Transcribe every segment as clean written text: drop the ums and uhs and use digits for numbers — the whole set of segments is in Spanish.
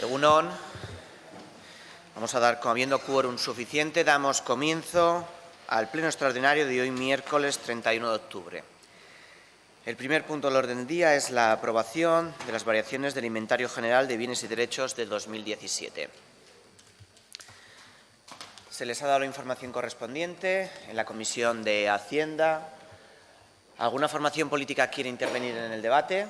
Egunon, vamos a dar, habiendo quórum suficiente, damos comienzo al pleno extraordinario de hoy, miércoles 31 de octubre. El primer punto del orden del día es la aprobación de las variaciones del Inventario General de Bienes y Derechos del 2017. Se les ha dado la información correspondiente en la Comisión de Hacienda. ¿Alguna formación política quiere intervenir en el debate?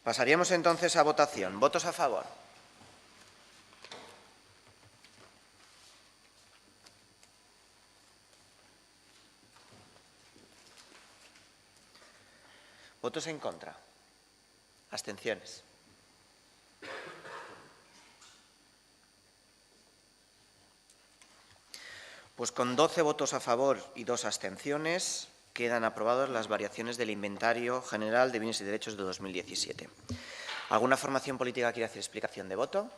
Pasaríamos entonces a votación. ¿Votos a favor? ¿Votos en contra? ¿Abstenciones? Pues con 12 votos a favor y 2 abstenciones quedan aprobadas las variaciones del Inventario General de Bienes y Derechos de 2017. ¿Alguna formación política quiere hacer explicación de voto?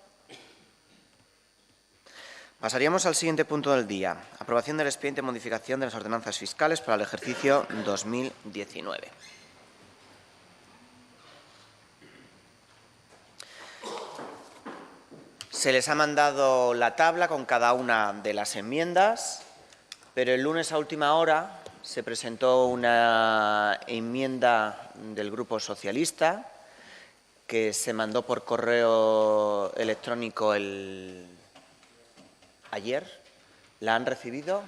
Pasaríamos al siguiente punto del día. Aprobación del expediente de modificación de las ordenanzas fiscales para el ejercicio 2019. Se les ha mandado la tabla con cada una de las enmiendas, pero el lunes a última hora se presentó una enmienda del Grupo Socialista que se mandó por correo electrónico ayer. ¿La han recibido?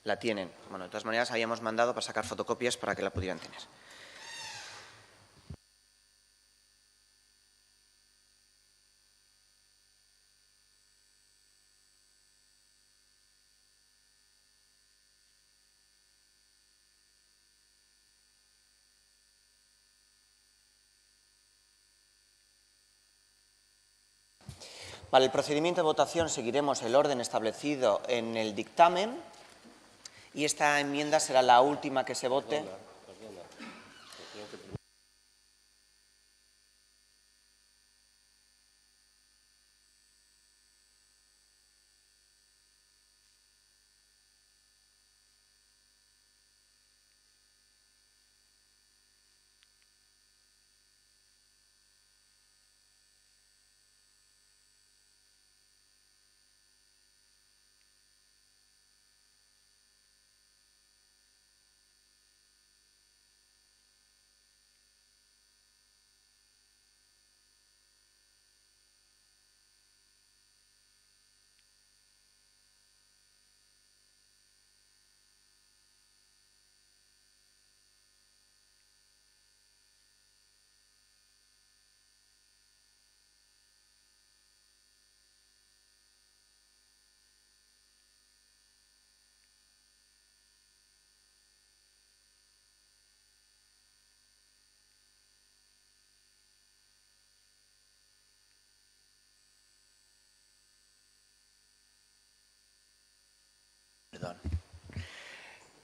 ¿La tienen? Bueno, de todas maneras, habíamos mandado para sacar fotocopias para que la pudieran tener. Para el procedimiento de votación seguiremos el orden establecido en el dictamen y esta enmienda será la última que se vote.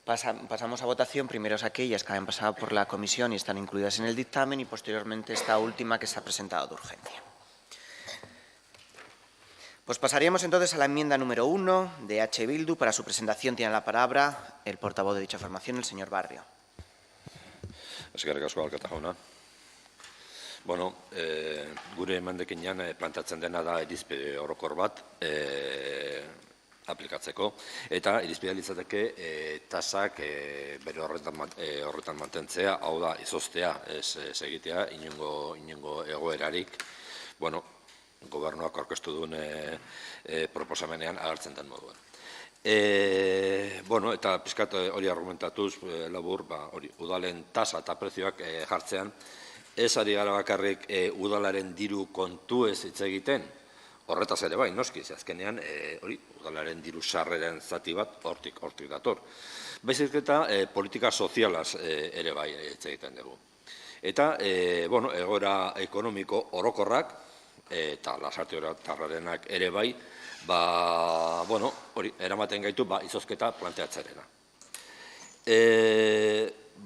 Pasamos a votación. Primero aquellas que han pasado por la comisión y están incluidas en el dictamen y posteriormente esta última que se ha presentado de urgencia. Pues pasaríamos entonces a la enmienda número 1 de H. Bildu. Para su presentación tiene la palabra el portavoz de dicha formación, el señor Barrio. Eskerrik asko, alkate jauna. Bueno, gure emendakinean planteatzen dena da irizpide orokor bat aplikatzeko, eta irizpidea litzateke tasak bere horretan mantentzea, hau da, izoztea, ez egitea, inongo egoerarik, bueno, gobernuak aurkeztu duen proposamenean agertzen den moduan. Bueno, eta pizkat hori argumentatuz, labur, udalen tasa eta prezioak jartzean, ez ari gara bakarrik udalaren diru kontuez hitz egiten, horretaz ere bai, noski, azkenean udalaren diru sarreren zati bat hortik dator. Baizik eta politika sozialaz ere bai hitz egiten dugu. Eta, bueno, egoera ekonomiko orokorrak eta lasarteoratarrarenak ere bai, bueno, hori, eramaten gaitu, izozketa planteatzarena.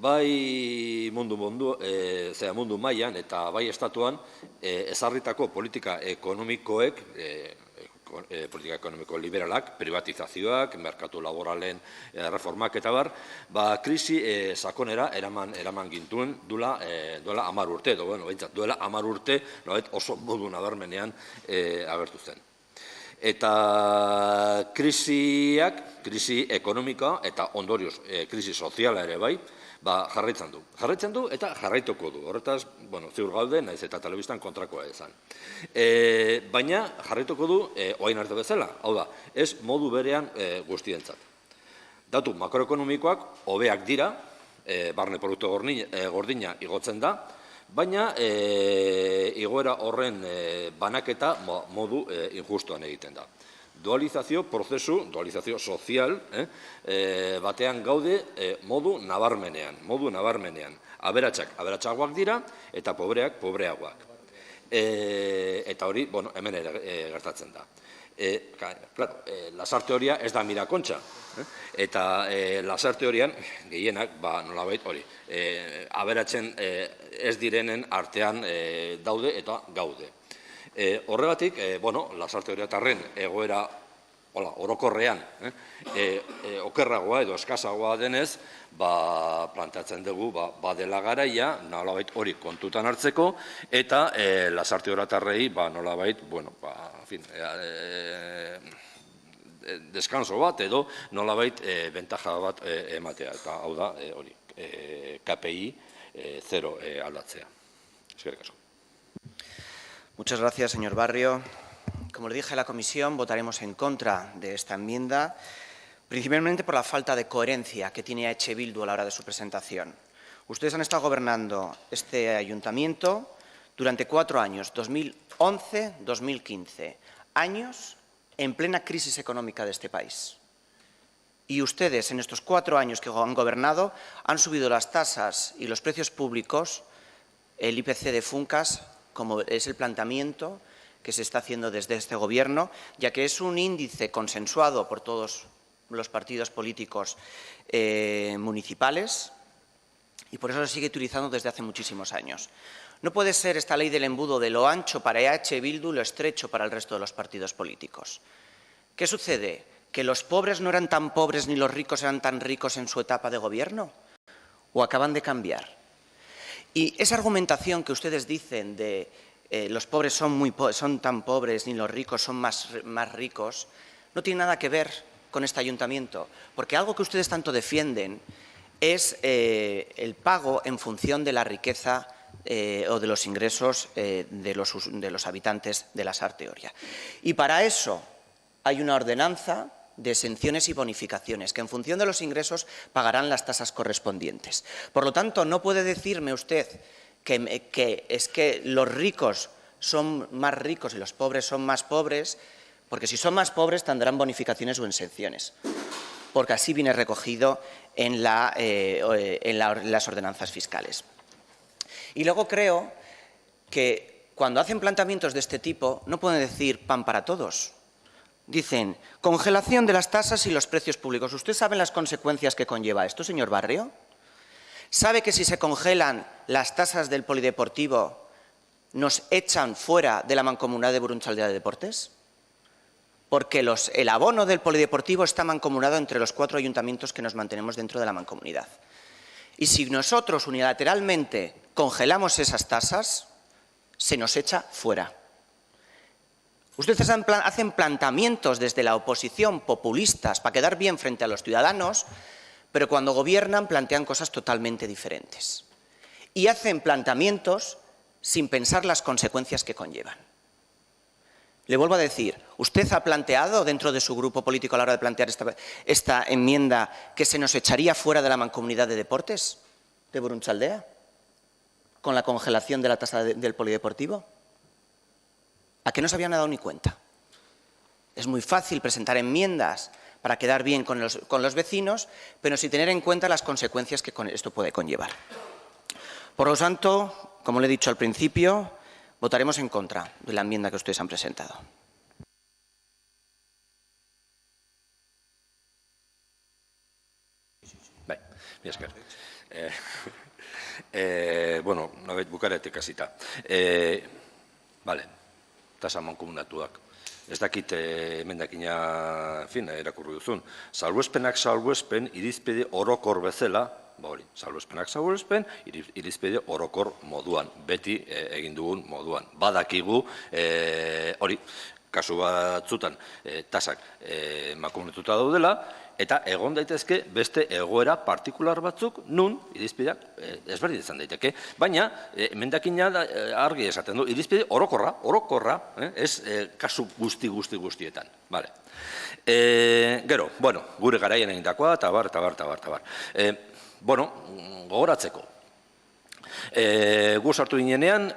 Bai mundu mailan eta bai estatuan ezarritako politika ekonomikoek, politika ekonomiko liberalak, privatizazioak, merkatu laboralen reformak eta bar, krisi sakonera eraman gintuen duela 10 urte, edo, duela 10 urte, oso modu nabarmenean agertu zen. Eta krisi ekonomika eta ondorioz krisi soziala ere bai, jarraitzen du eta jarraituko du. Horretaz, ziur gaude, naiz eta telebistan kontrakoa izan. Baina jarraituko du orain arte bezala, hau da, ez modu berean guztientzat. Datu makroekonomikoak hobeak dira, barne produktu gordina igotzen da, baina igoera horren banaketa modu injustuan egiten da. Dualizazio sozial batean gaude modu nabarmenean. Aberatsagoak dira eta pobreagoak. Eta hori, hemen ere gertatzen da. Lasarte horia ez da mirakontxa. Eta lasarte horian, gehienak, nolabait hori, aberatzen ez direnen artean daude eta gaude. Horregatik, lasarte horiatarren egoera orokorrean okerragoa edo eskasagoa denez, planteatzen dugu badela garaia, nolabait hori kontutan hartzeko, eta lasarte horiatarrei nolabait, deskanso bat edo nolabait bentaja bat ematea. Eta hau da, hori, KPI 0 aldatzea. Eskerrik asko. Muchas gracias, señor Barrio. Como le dije a la comisión, votaremos en contra de esta enmienda, principalmente por la falta de coherencia que tiene EH Bildu a la hora de su presentación. Ustedes han estado gobernando este ayuntamiento durante 4 años, 2011-2015, años en plena crisis económica de este país. Y ustedes, en estos 4 años que han gobernado, han subido las tasas y los precios públicos, el IPC de Funcas, como es el planteamiento que se está haciendo desde este Gobierno, ya que es un índice consensuado por todos los partidos políticos municipales y por eso se sigue utilizando desde hace muchísimos años. No puede ser esta ley del embudo de lo ancho para EH Bildu, lo estrecho para el resto de los partidos políticos. ¿Qué sucede? ¿Que los pobres no eran tan pobres ni los ricos eran tan ricos en su etapa de gobierno? ¿O acaban de cambiar? Y esa argumentación que ustedes dicen de los pobres son tan pobres ni los ricos son más ricos, no tiene nada que ver con este ayuntamiento, porque algo que ustedes tanto defienden es el pago en función de la riqueza o de los ingresos de los habitantes de Lasarte Oria. Y para eso hay una ordenanza de exenciones y bonificaciones, que en función de los ingresos pagarán las tasas correspondientes. Por lo tanto, no puede decirme usted que es que los ricos son más ricos y los pobres son más pobres, porque si son más pobres tendrán bonificaciones o exenciones, porque así viene recogido en las ordenanzas fiscales. Y luego creo que cuando hacen planteamientos de este tipo no pueden decir pan para todos. Dicen, congelación de las tasas y los precios públicos. ¿Usted sabe las consecuencias que conlleva esto, señor Barrio? ¿Sabe que si se congelan las tasas del polideportivo nos echan fuera de la mancomunidad de Burunchaldea de Deportes? Porque el abono del polideportivo está mancomunado entre los 4 ayuntamientos que nos mantenemos dentro de la mancomunidad. Y si nosotros unilateralmente congelamos esas tasas, se nos echa fuera. Ustedes hacen planteamientos desde la oposición populistas para quedar bien frente a los ciudadanos, pero cuando gobiernan plantean cosas totalmente diferentes. Y hacen planteamientos sin pensar las consecuencias que conllevan. Le vuelvo a decir, ¿usted ha planteado dentro de su grupo político a la hora de plantear esta enmienda que se nos echaría fuera de la mancomunidad de deportes de Burunchaldea con la congelación de la tasa del polideportivo? ¿A qué no se habían dado ni cuenta? Es muy fácil presentar enmiendas para quedar bien con los vecinos, pero sin tener en cuenta las consecuencias que esto puede conllevar. Por lo tanto, como le he dicho al principio, votaremos en contra de la enmienda que ustedes han presentado. Mila esker. Bueno, nolabait bukaretik hasita. Bale, tasa mankomunatuak. ez dakit emendakina, erakurri duzun, salbuespenak salbuespen, irizpide orokor bezala, hori, salbuespenak salbuespen, irizpide orokor moduan, beti egin dugun moduan. Badakigu, hori, kasu batzutan, tasak makumetuta daudela, eta egon daitezke beste egoera partikular batzuk nun irizpideak ezberdin izan daiteke. Baina, emendakina argi esaten du, irizpide orokorra, ez kasu guztietan. Gero, gure garaian egindakoa, eta bar. Gogoratzeko. Gu sartu ginenean,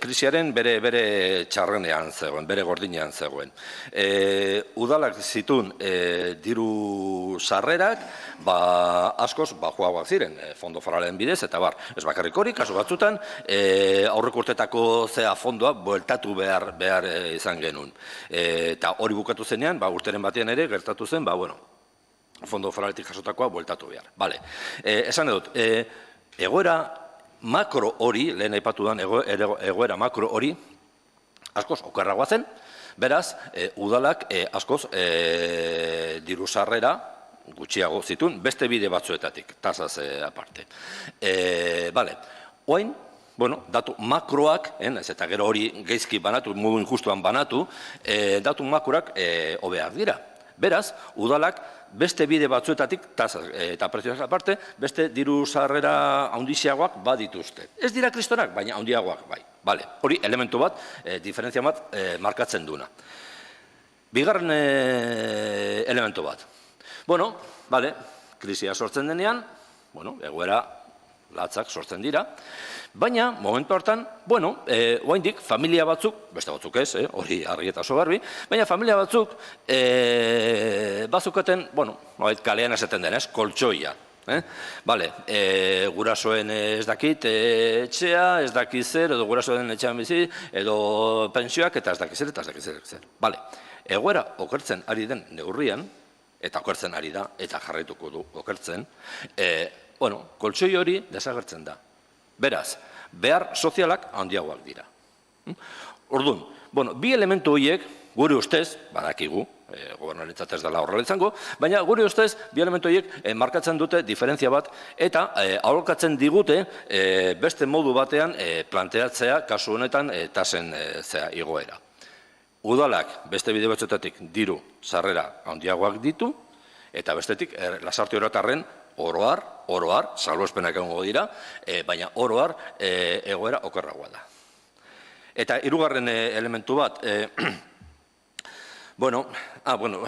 krisiaren bere txarrenean zegoen, bere gordinean zegoen. Udalak zituen diru sarrerak, askoz bajuagoak ziren, fondo foralen bidez, eta bar. Ez bakarrik hori, kasu batzutan, aurreko urtetako zea fondoa bueltatu behar izan genuen. Eta hori bukatu zenean, urteren batean ere, gertatu zen, fondo foraletik jasotakoa bueltatu behar. Esan edut, egoera makro hori, lehen aipatu dan egoera makro hori, askoz okerragoa zen, beraz, udalak askoz diru sarrera gutxiago zituen, beste bide batzuetatik, tasaz aparte. Oain, datu makroak, ez eta gero hori geizki banatu, mugu injustuan banatu, datu makroak hobeak dira. Beraz, udalak beste bide batzuetatik, eta prezioak aparte, beste diru sarrera handiagoak badituzte. Ez dira kristonak, baina handiagoak bai. Hori elementu bat, diferentzia bat markatzen duna. Bigarren elementu bat. Krisia sortzen denean, egoera latzak sortzen dira, baina, momentu hartan, oaindik, familia batzuk, beste batzuk ez, hori argi eta sogarbi, baina familia batzuk bazukaten, kalean esaten denez, koltsoia. Gurasoen ez dakit etxea, ez dakit zer, edo gurasoen etxean bizi, edo pensioak, eta ez dakit zer. Egoera okertzen ari den neurrian, eta okertzen ari da, eta jarraituko du okertzen, koltsoi hori desagertzen da. Beraz, behar sozialak handiagoak dira. Orduan, bi elementu horiek, gure ustez, badakigu, gobernarentzat ez dela horrela izango, baina gure ustez, bi elementu horiek markatzen dute diferentzia bat, eta aholkatzen digute beste modu batean planteatzea kasu honetan tasen igoera. Udalak beste bide batzuetatik diru sarrera handiagoak ditu, eta bestetik lasarte orotarren oroar, salbuespenak egongo dira, baina oroar egoera okerragoa da. Eta hirugarren elementu bat,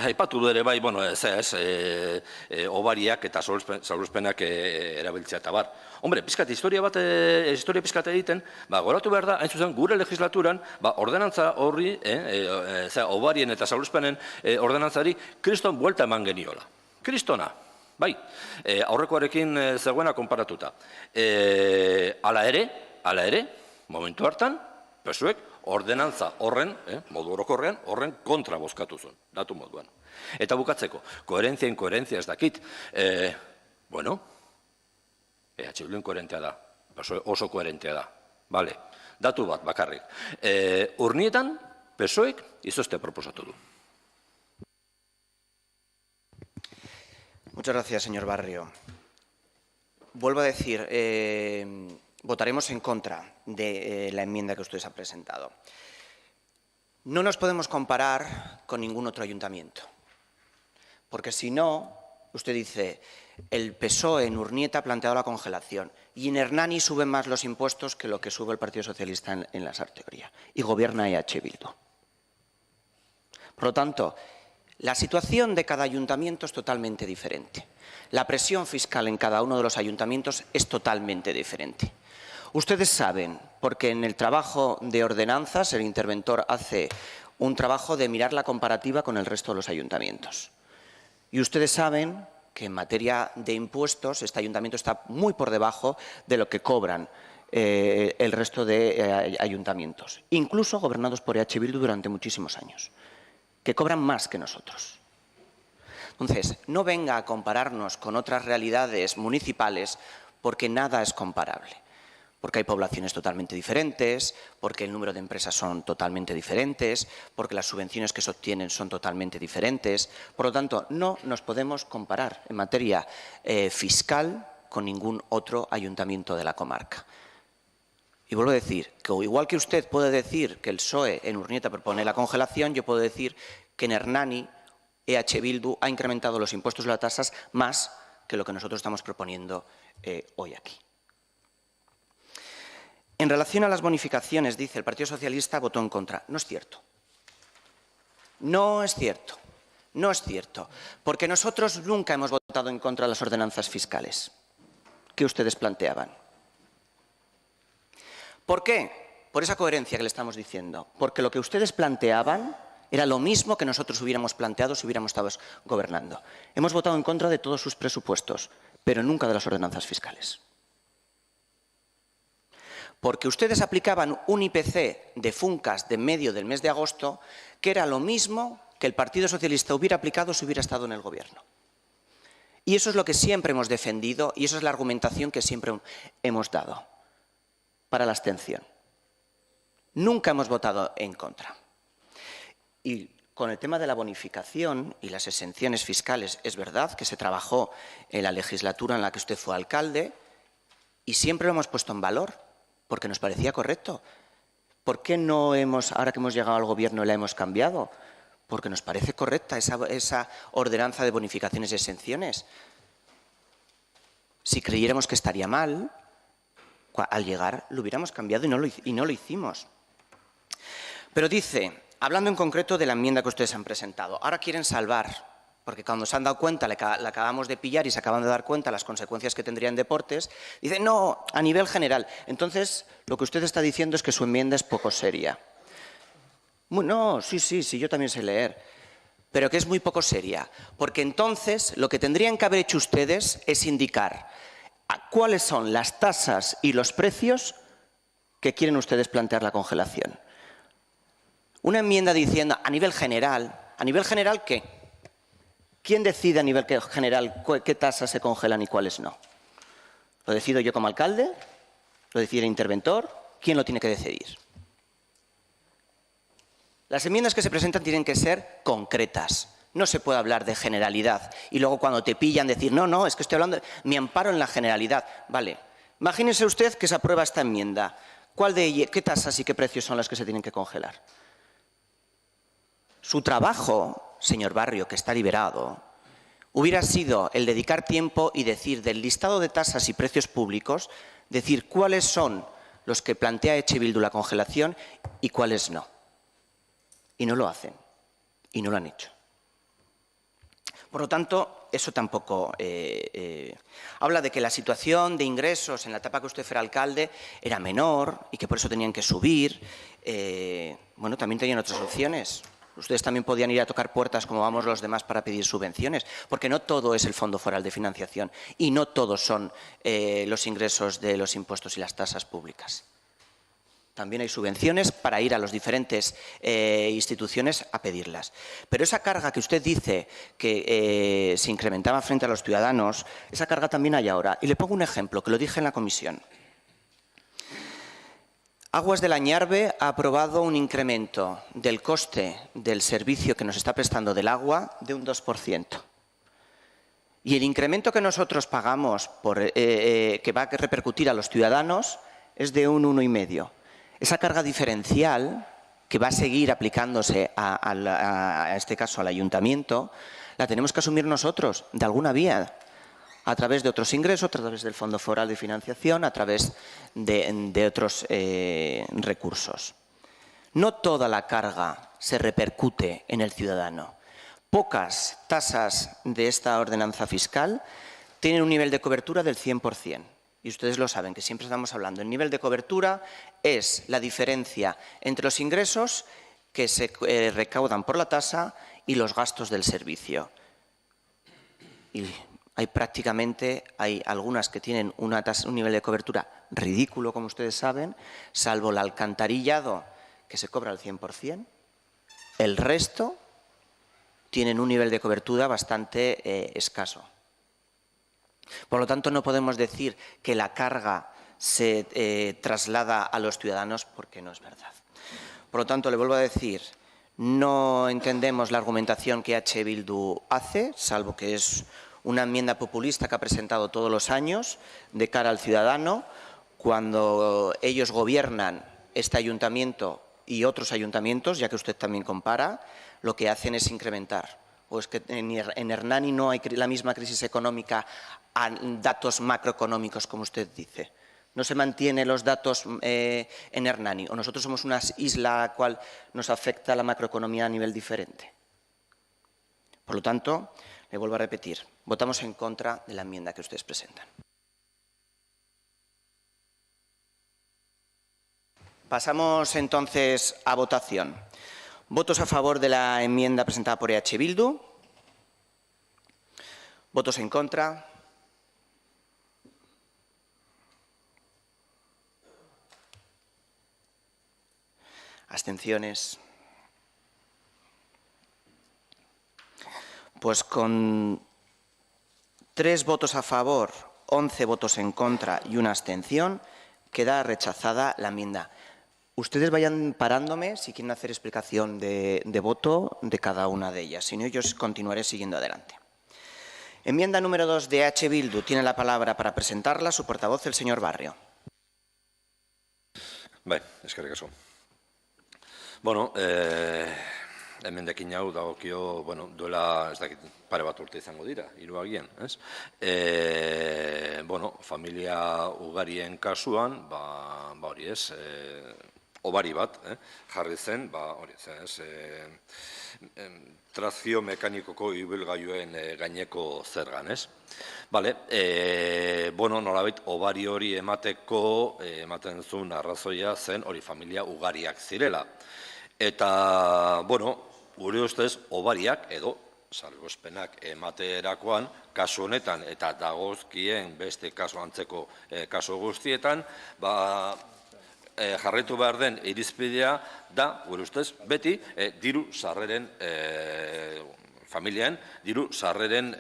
aipatu du ere bai, obariak eta salbuespenak erabiltzea eta bar. Hombre, historia pizkat egiten, goratu behar da, hain zuzen, gure legislaturan, ordenantza horri, obarien eta salbuespenen ordenantzari, kriston buelta eman geniola. Kristona. Bai, aurrekoarekin zegoena konparatuta. Hala ere, momentu hartan, pesuek ordenantza horren, modu orokorrean, horren kontra bozkatu zuen, datu moduan. Eta bukatzeko, koherentzia ez dakit, EH Bilduen koherentea da, oso koherentea da, datu bat bakarrik. Urnietan, pesoek izozte proposatu du. Muchas gracias, señor Barrio. Vuelvo a decir, votaremos en contra de la enmienda que ustedes han presentado. No nos podemos comparar con ningún otro ayuntamiento, porque si no, usted dice, el PSOE en Urnieta ha planteado la congelación y en Hernani suben más los impuestos que lo que sube el Partido Socialista en la Sarteoria y gobierna EH Bildu. Por lo tanto, la situación de cada ayuntamiento es totalmente diferente. La presión fiscal en cada uno de los ayuntamientos es totalmente diferente. Ustedes saben, porque en el trabajo de ordenanzas el interventor hace un trabajo de mirar la comparativa con el resto de los ayuntamientos. Y ustedes saben que en materia de impuestos este ayuntamiento está muy por debajo de lo que cobran el resto de ayuntamientos, incluso gobernados por EH Bildu durante muchísimos años, que cobran más que nosotros. Entonces, no venga a compararnos con otras realidades municipales porque nada es comparable. porque hay poblaciones totalmente diferentes, porque el número de empresas son totalmente diferentes, porque las subvenciones que se obtienen son totalmente diferentes. Por lo tanto, no nos podemos comparar en materia fiscal con ningún otro ayuntamiento de la comarca. Y vuelvo a decir que igual que usted puede decir que el PSOE en Urnieta propone la congelación, yo puedo decir que en Hernani EH Bildu ha incrementado los impuestos y las tasas más que lo que nosotros estamos proponiendo hoy aquí. En relación a las bonificaciones, dice, el Partido Socialista votó en contra. No es cierto. No es cierto. No es cierto. Porque nosotros nunca hemos votado en contra de las ordenanzas fiscales que ustedes planteaban. ¿Por qué? Por esa coherencia que le estamos diciendo. Porque lo que ustedes planteaban era lo mismo que nosotros hubiéramos planteado si hubiéramos estado gobernando. Hemos votado en contra de todos sus presupuestos, pero nunca de las ordenanzas fiscales. Porque ustedes aplicaban un IPC de Funcas de medio del mes de agosto, que era lo mismo que el Partido Socialista hubiera aplicado si hubiera estado en el Gobierno. Y eso es lo que siempre hemos defendido y esa es la argumentación que siempre hemos dado para la abstención. Nunca hemos votado en contra. Y con el tema de la bonificación y las exenciones fiscales, es verdad que se trabajó en la legislatura en la que usted fue alcalde y siempre lo hemos puesto en valor. Porque nos parecía correcto. ¿Por qué no ahora que hemos llegado al Gobierno, la hemos cambiado? Porque nos parece correcta esa ordenanza de bonificaciones y exenciones. Si creyéramos que estaría mal, al llegar lo hubiéramos cambiado y no lo hicimos. Pero dice, hablando en concreto de la enmienda que ustedes han presentado, ahora quieren salvar. Porque cuando se han dado cuenta, la acabamos de pillar y se acaban de dar cuenta las consecuencias que tendría en deportes, dicen, no, a nivel general. Entonces, lo que usted está diciendo es que su enmienda es poco seria. No, sí, yo también sé leer, pero que es muy poco seria. Porque entonces, lo que tendrían que haber hecho ustedes es indicar cuáles son las tasas y los precios que quieren ustedes plantear la congelación. Una enmienda diciendo, ¿a nivel general qué? ¿Quién decide a nivel general qué tasas se congelan y cuáles no? ¿Lo decido yo como alcalde? ¿Lo decide el interventor? ¿Quién lo tiene que decidir? Las enmiendas que se presentan tienen que ser concretas. No se puede hablar de generalidad. Y luego cuando te pillan decir, no, es que estoy hablando, me amparo en la generalidad. Vale, imagínese usted que se aprueba esta enmienda. ¿Qué tasas y qué precios son las que se tienen que congelar? Su trabajo, señor Barrio, que está liberado, hubiera sido el dedicar tiempo y decir del listado de tasas y precios públicos, decir cuáles son los que plantea EH Bildu la congelación y cuáles no. Y no lo hacen, y no lo han hecho. Por lo tanto, eso tampoco habla de que la situación de ingresos en la etapa que usted fuera alcalde era menor y que por eso tenían que subir. Bueno, también tenían otras opciones. Ustedes también podían ir a tocar puertas como vamos los demás para pedir subvenciones, porque no todo es el Fondo Foral de Financiación y no todos son los ingresos de los impuestos y las tasas públicas. También hay subvenciones para ir a las diferentes instituciones a pedirlas. Pero esa carga que usted dice que se incrementaba frente a los ciudadanos, esa carga también hay ahora. Y le pongo un ejemplo, que lo dije en la comisión. Aguas del Añarbe ha aprobado un incremento del coste del servicio que nos está prestando del agua de un 2%. Y el incremento que nosotros pagamos, que va a repercutir a los ciudadanos, es de un 1,5%. Esa carga diferencial, que va a seguir aplicándose a este caso al ayuntamiento, la tenemos que asumir nosotros, de alguna vía, a través de otros ingresos, a través del Fondo Foral de Financiación, a través de otros recursos. No toda la carga se repercute en el ciudadano. Pocas tasas de esta ordenanza fiscal tienen un nivel de cobertura del 100%. Y ustedes lo saben, que siempre estamos hablando. El nivel de cobertura es la diferencia entre los ingresos que se recaudan por la tasa y los gastos del servicio. Y hay algunas que tienen un nivel de cobertura ridículo, como ustedes saben, salvo el alcantarillado, que se cobra al 100%. El resto tienen un nivel de cobertura bastante escaso. Por lo tanto, no podemos decir que la carga se traslada a los ciudadanos, porque no es verdad. Por lo tanto, le vuelvo a decir, no entendemos la argumentación que H. Bildu hace, salvo que es una enmienda populista que ha presentado todos los años de cara al ciudadano. Cuando ellos gobiernan este ayuntamiento y otros ayuntamientos, ya que usted también compara, lo que hacen es incrementar. O es que en Hernani no hay la misma crisis económica a datos macroeconómicos, como usted dice. No se mantienen los datos en Hernani, o nosotros somos una isla a la cual nos afecta la macroeconomía a nivel diferente. Por lo tanto, le vuelvo a repetir, votamos en contra de la enmienda que ustedes presentan. Pasamos entonces a votación. ¿Votos a favor de la enmienda presentada por EH Bildu? ¿Votos en contra? ¿Abstenciones? Pues con 3 votos a favor, 11 votos en contra y una abstención, queda rechazada la enmienda. Ustedes vayan parándome si quieren hacer explicación de voto de cada una de ellas. Si no, yo continuaré siguiendo adelante. Enmienda número 2 de H. Bildu. Tiene la palabra para presentarla su portavoz, el señor Barrio. Bai, eskerrik asko. Bueno, emendakin hau dagokio, bueno, duela, ez dakit, pare bat urte izango dira, 3 agian, ez? Bueno, familia ugarien kasuan, hori ez, obari bat, jarri zen, hori ez, trazio mekanikoko ibilgailuen gaineko zergan, ez? Bale, bueno, nolabait, obari hori emateko, ematen zuen arrazoia zen, hori familia ugariak zirela. Eta, bueno, gure ustez, obariak edo salbuespenak ematerakoan, kasu honetan eta dagozkien beste kasu antzeko kasu guztietan, jarraitu behar den irizpidea da, gure ustez, beti diru sarreren familien, diru sarreren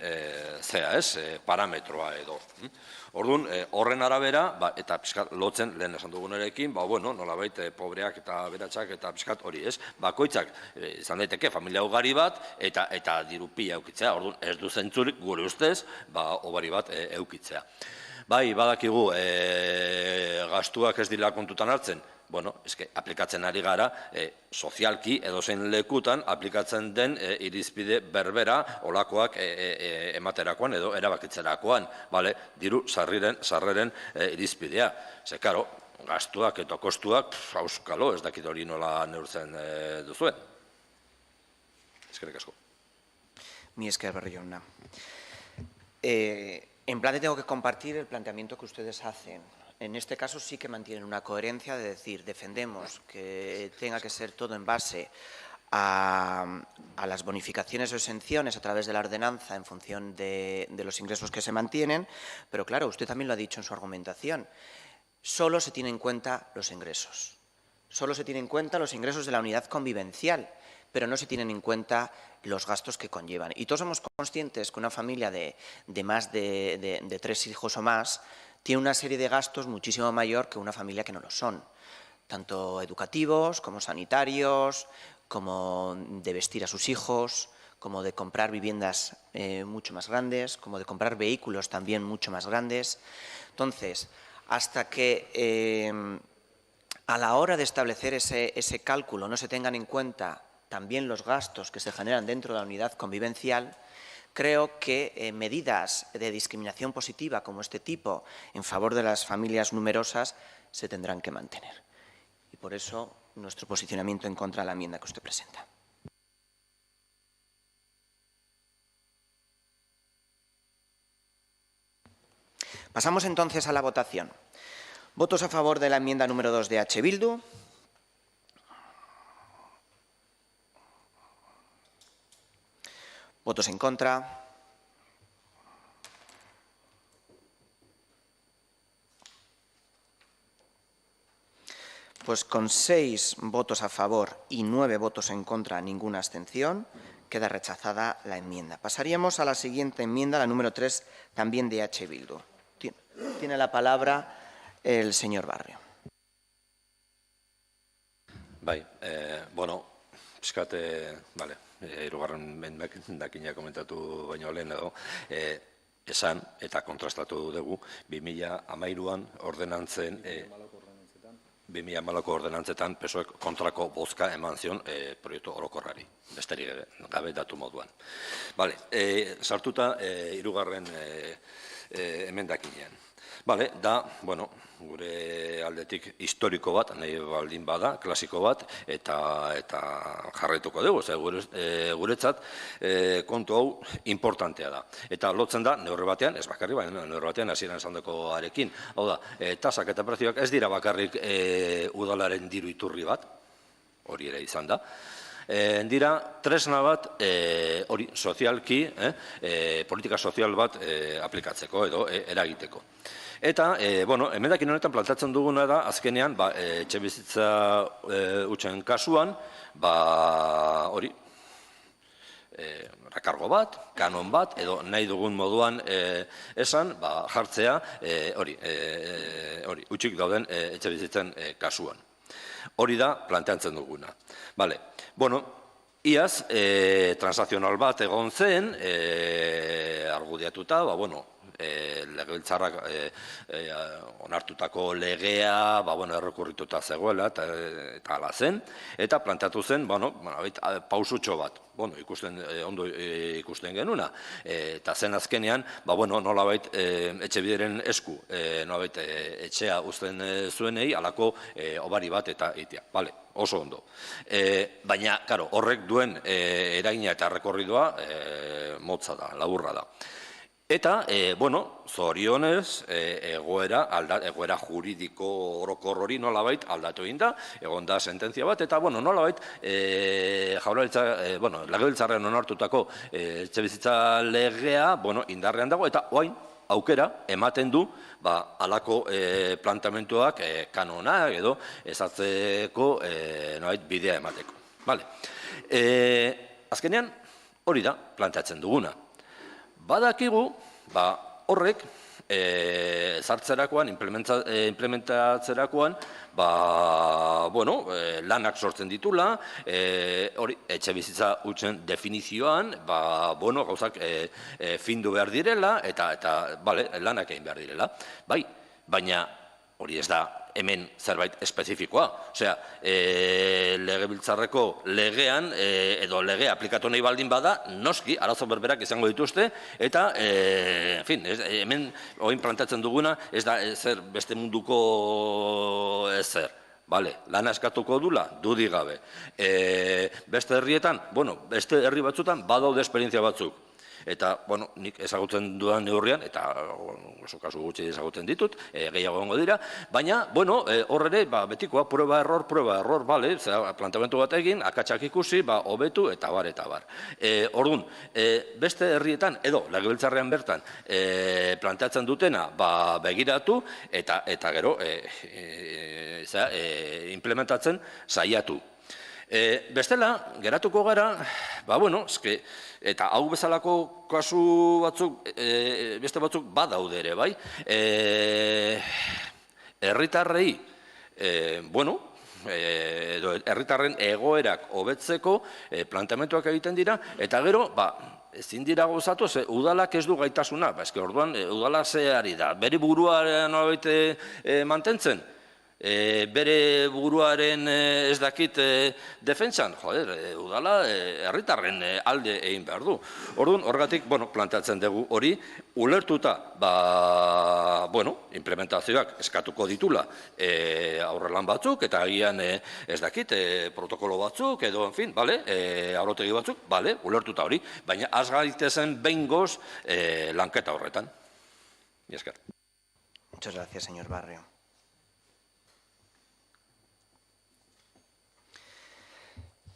parametroa edo. Orduan, horren arabera, eta pixkat lotzen lehen esan dugunarekin, bueno, nolabait pobreak eta beratxak eta pixkat hori ez, bakoitzak izan daiteke familia ugari bat eta diru pila eukitzea. Orduan, ez du zentzurik gure ustez, obari bat eukitzea. Bai, badakigu, gastuak ez dira kontutan hartzen, bueno, eske aplikatzen ari gara, sozialki edozein lekutan aplikatzen den irizpide berbera olakoak ematerakoan edo erabakitzerakoan, diru sarreren irizpidea. Ze, karo, gastuak eta kostuak, auskalo, ez dakit hori nola neurtzen duzuen. Eskerrik asko. Mi esker, Barrio jauna. En plan tengo que compartir el planteamiento que ustedes hacen. En este caso sí que mantienen una coherencia de decir, defendemos que tenga que ser todo en base a las bonificaciones o exenciones a través de la ordenanza en función de los ingresos que se mantienen, pero claro, usted también lo ha dicho en su argumentación, solo se tienen en cuenta los ingresos. Solo se tienen en cuenta los ingresos de la unidad convivencial, pero no se tienen en cuenta los gastos que conllevan. Y todos somos conscientes que una familia de más de 3 hijos o más tiene una serie de gastos muchísimo mayor que una familia que no lo son, tanto educativos como sanitarios, como de vestir a sus hijos, como de comprar viviendas mucho más grandes, como de comprar vehículos también mucho más grandes. Entonces, hasta que a la hora de establecer ese cálculo no se tengan en cuenta también los gastos que se generan dentro de la unidad convivencial, creo que medidas de discriminación positiva como este tipo en favor de las familias numerosas se tendrán que mantener. Y por eso nuestro posicionamiento en contra de la enmienda que usted presenta. Pasamos entonces a la votación. ¿Votos a favor de la enmienda número 2 de H. Bildu? ¿Votos en contra? Pues con 6 votos a favor y 9 votos en contra, ninguna abstención, queda rechazada la enmienda. Pasaríamos a la siguiente enmienda, la número 3, también de H. Bildu. Tiene la palabra el señor Barrio. Bai, pixkate, hirugarren mendakina komentatu baino lehen edo, esan eta kontrastatu dugu 2013an ordenantzen 2014ko ordenantzetan PSOEk kontrako bozka eman zion proiektu orokorrari, besterik gabe datu moduan. Sartuta hirugarren emendakinean. Da, gure aldetik historiko bat, nahi baldin bada, klasiko bat, eta jarraituko dugu, guretzat kontu hau importantea da. Eta lotzen da, neurri batean, ez bakarrik, baina neurri batean hasieran esandako arekin. Hau da, tasak eta prezioak ez dira bakarrik udalaren diru iturri bat, hori ere izan da, dira tresna bat hori sozialki, politika sozial bat aplikatzeko edo eragiteko. Eta, emendakin honetan plantatzen duguna da, azkenean, etxebizitza hutsen kasuan, hori, rekargo bat, kanon bat, edo nahi dugun moduan esan, jartzea, hori, hutsik dauden etxebizitzen kasuan. Hori da planteatzen duguna. Iaz, transazional bat egon zen, argudiatuta, legebiltzarrak onartutako legea errekurrituta zegoela eta ala zen, eta planteatu zen pausutxo bat, ondo ikusten genuna, eta zen azkenean nolabait etxebideren esku, nolabait etxea uzten zuenei alako obari bat eta itea, oso ondo. Baina, horrek duen eragina eta rekorridoa motza da, laburra da. Eta, zorionez, egoera juridiko orokor hori nolabait aldatu egin da, egon da sententzia bat, eta nolabait legebiltzarrean onartutako etxebizitza legea indarrean dago, eta oain aukera ematen du halako planteamenduak kanona edo ezatzeko bidea emateko. Azkenean, hori da planteatzen duguna. Badakigu, horrek sartzerakoan, implementatzerakoan, lanak sortzen ditula, etxe bizitza hutsen definizioan, gauzak findu behar direla, eta lanak egin behar direla. Baina hori ez da hemen zerbait espezifikoa. Osea, legebiltzarreko legean, edo legea aplikatu nahi baldin bada, noski, arazo berberak izango dituzte, eta, hemen oin plantatzen duguna, ez da ezer beste munduko ezer. Lana eskatuko dula, dudik gabe. Beste herrietan, beste herri batzutan, badaude esperientzia batzuk. Eta, nik ezagutzen dudan neurrian, eta oso kasu gutxi ezagutzen ditut, gehiago gongo dira, baina, hor ere, betikoa, prueba-error, planteamendu bat egin, akatsak ikusi, hobetu, eta bar, eta bar. Orduan, beste herrietan, edo, legebiltzarrean bertan, planteatzen dutena, begiratu, eta gero, implementatzen saiatu. Bestela, geratuko gara, eta hau bezalako kasu batzuk, beste batzuk badaude ere, bai? Herritarrei, herritarren egoerak hobetzeko planteamenduak egiten dira, eta gero, ezin dira gozatu, udalak ez du gaitasuna, orduan, udala zeari da, bere buruaren mantentzen, bere buruaren ez dakit defentsan, udala herritarren alde egin behar du. Orduan, horregatik, planteatzen dugu hori, ulertuta, implementazioak eskatuko ditula aurrelan batzuk, eta agian ez dakit, protokolo batzuk, edo, en fin, aurrotegi batzuk, ulertuta hori, baina az gaitezen behingoz lanketa horretan. Esker. Muchas gracias, señor Barrio.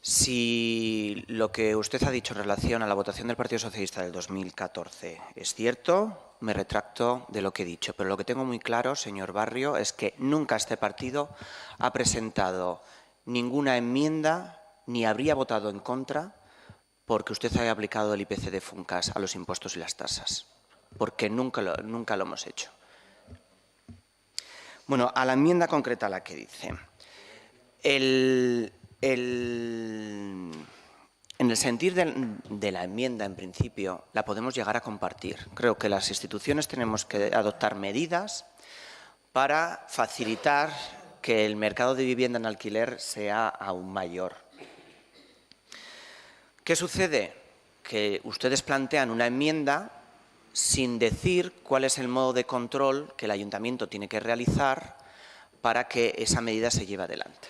Si lo que usted ha dicho en relación a la votación del Partido Socialista del 2014 es cierto, me retracto de lo que he dicho. Pero lo que tengo muy claro, señor Barrio, es que nunca este partido ha presentado ninguna enmienda ni habría votado en contra porque usted haya aplicado el IPC de Funcas a los impuestos y las tasas. Porque nunca lo hemos hecho. Bueno, a la enmienda concreta a la que dice. En el sentido de la enmienda, en principio, la podemos llegar a compartir. Creo que las instituciones tenemos que adoptar medidas para facilitar que el mercado de vivienda en alquiler sea aún mayor. ¿Qué sucede? Que ustedes plantean una enmienda sin decir cuál es el modo de control que el ayuntamiento tiene que realizar para que esa medida se lleve adelante.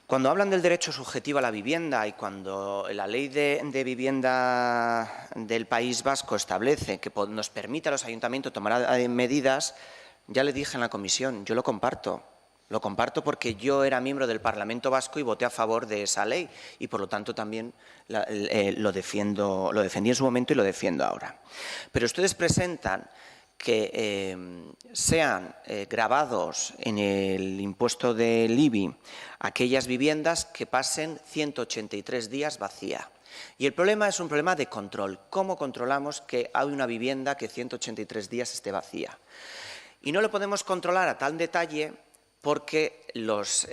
Cuando hablan del derecho subjetivo a la vivienda y cuando la ley de vivienda del País Vasco establece que nos permite a los ayuntamientos tomar medidas, ya le dije en la comisión, yo lo comparto. Lo comparto porque yo era miembro del Parlamento Vasco y voté a favor de esa ley y, por lo tanto, también lo defendí en su momento y lo defiendo ahora. Pero ustedes presentan que sean gravados en el impuesto del IBI aquellas viviendas que pasen 183 días vacía. Y el problema es un problema de control. ¿Cómo controlamos que hay una vivienda que 183 días esté vacía? Y no lo podemos controlar a tal detalle porque los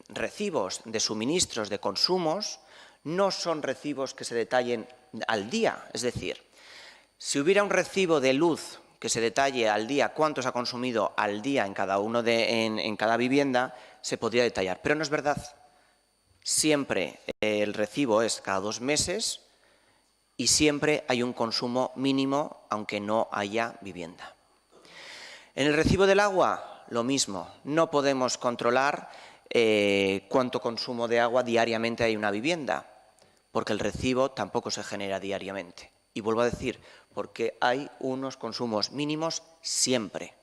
recibos de suministros de consumos no son recibos que se detallen al día. Es decir, si hubiera un recibo de luz que se detalle al día cuánto se ha consumido al día en cada vivienda, se podría detallar. Pero no es verdad. Siempre el recibo es cada 2 meses y siempre hay un consumo mínimo, aunque no haya vivienda. En el recibo del agua, lo mismo. No podemos controlar cuánto consumo de agua diariamente hay en una vivienda, porque el recibo tampoco se genera diariamente. Y vuelvo a decir, porque hay unos consumos mínimos siempre.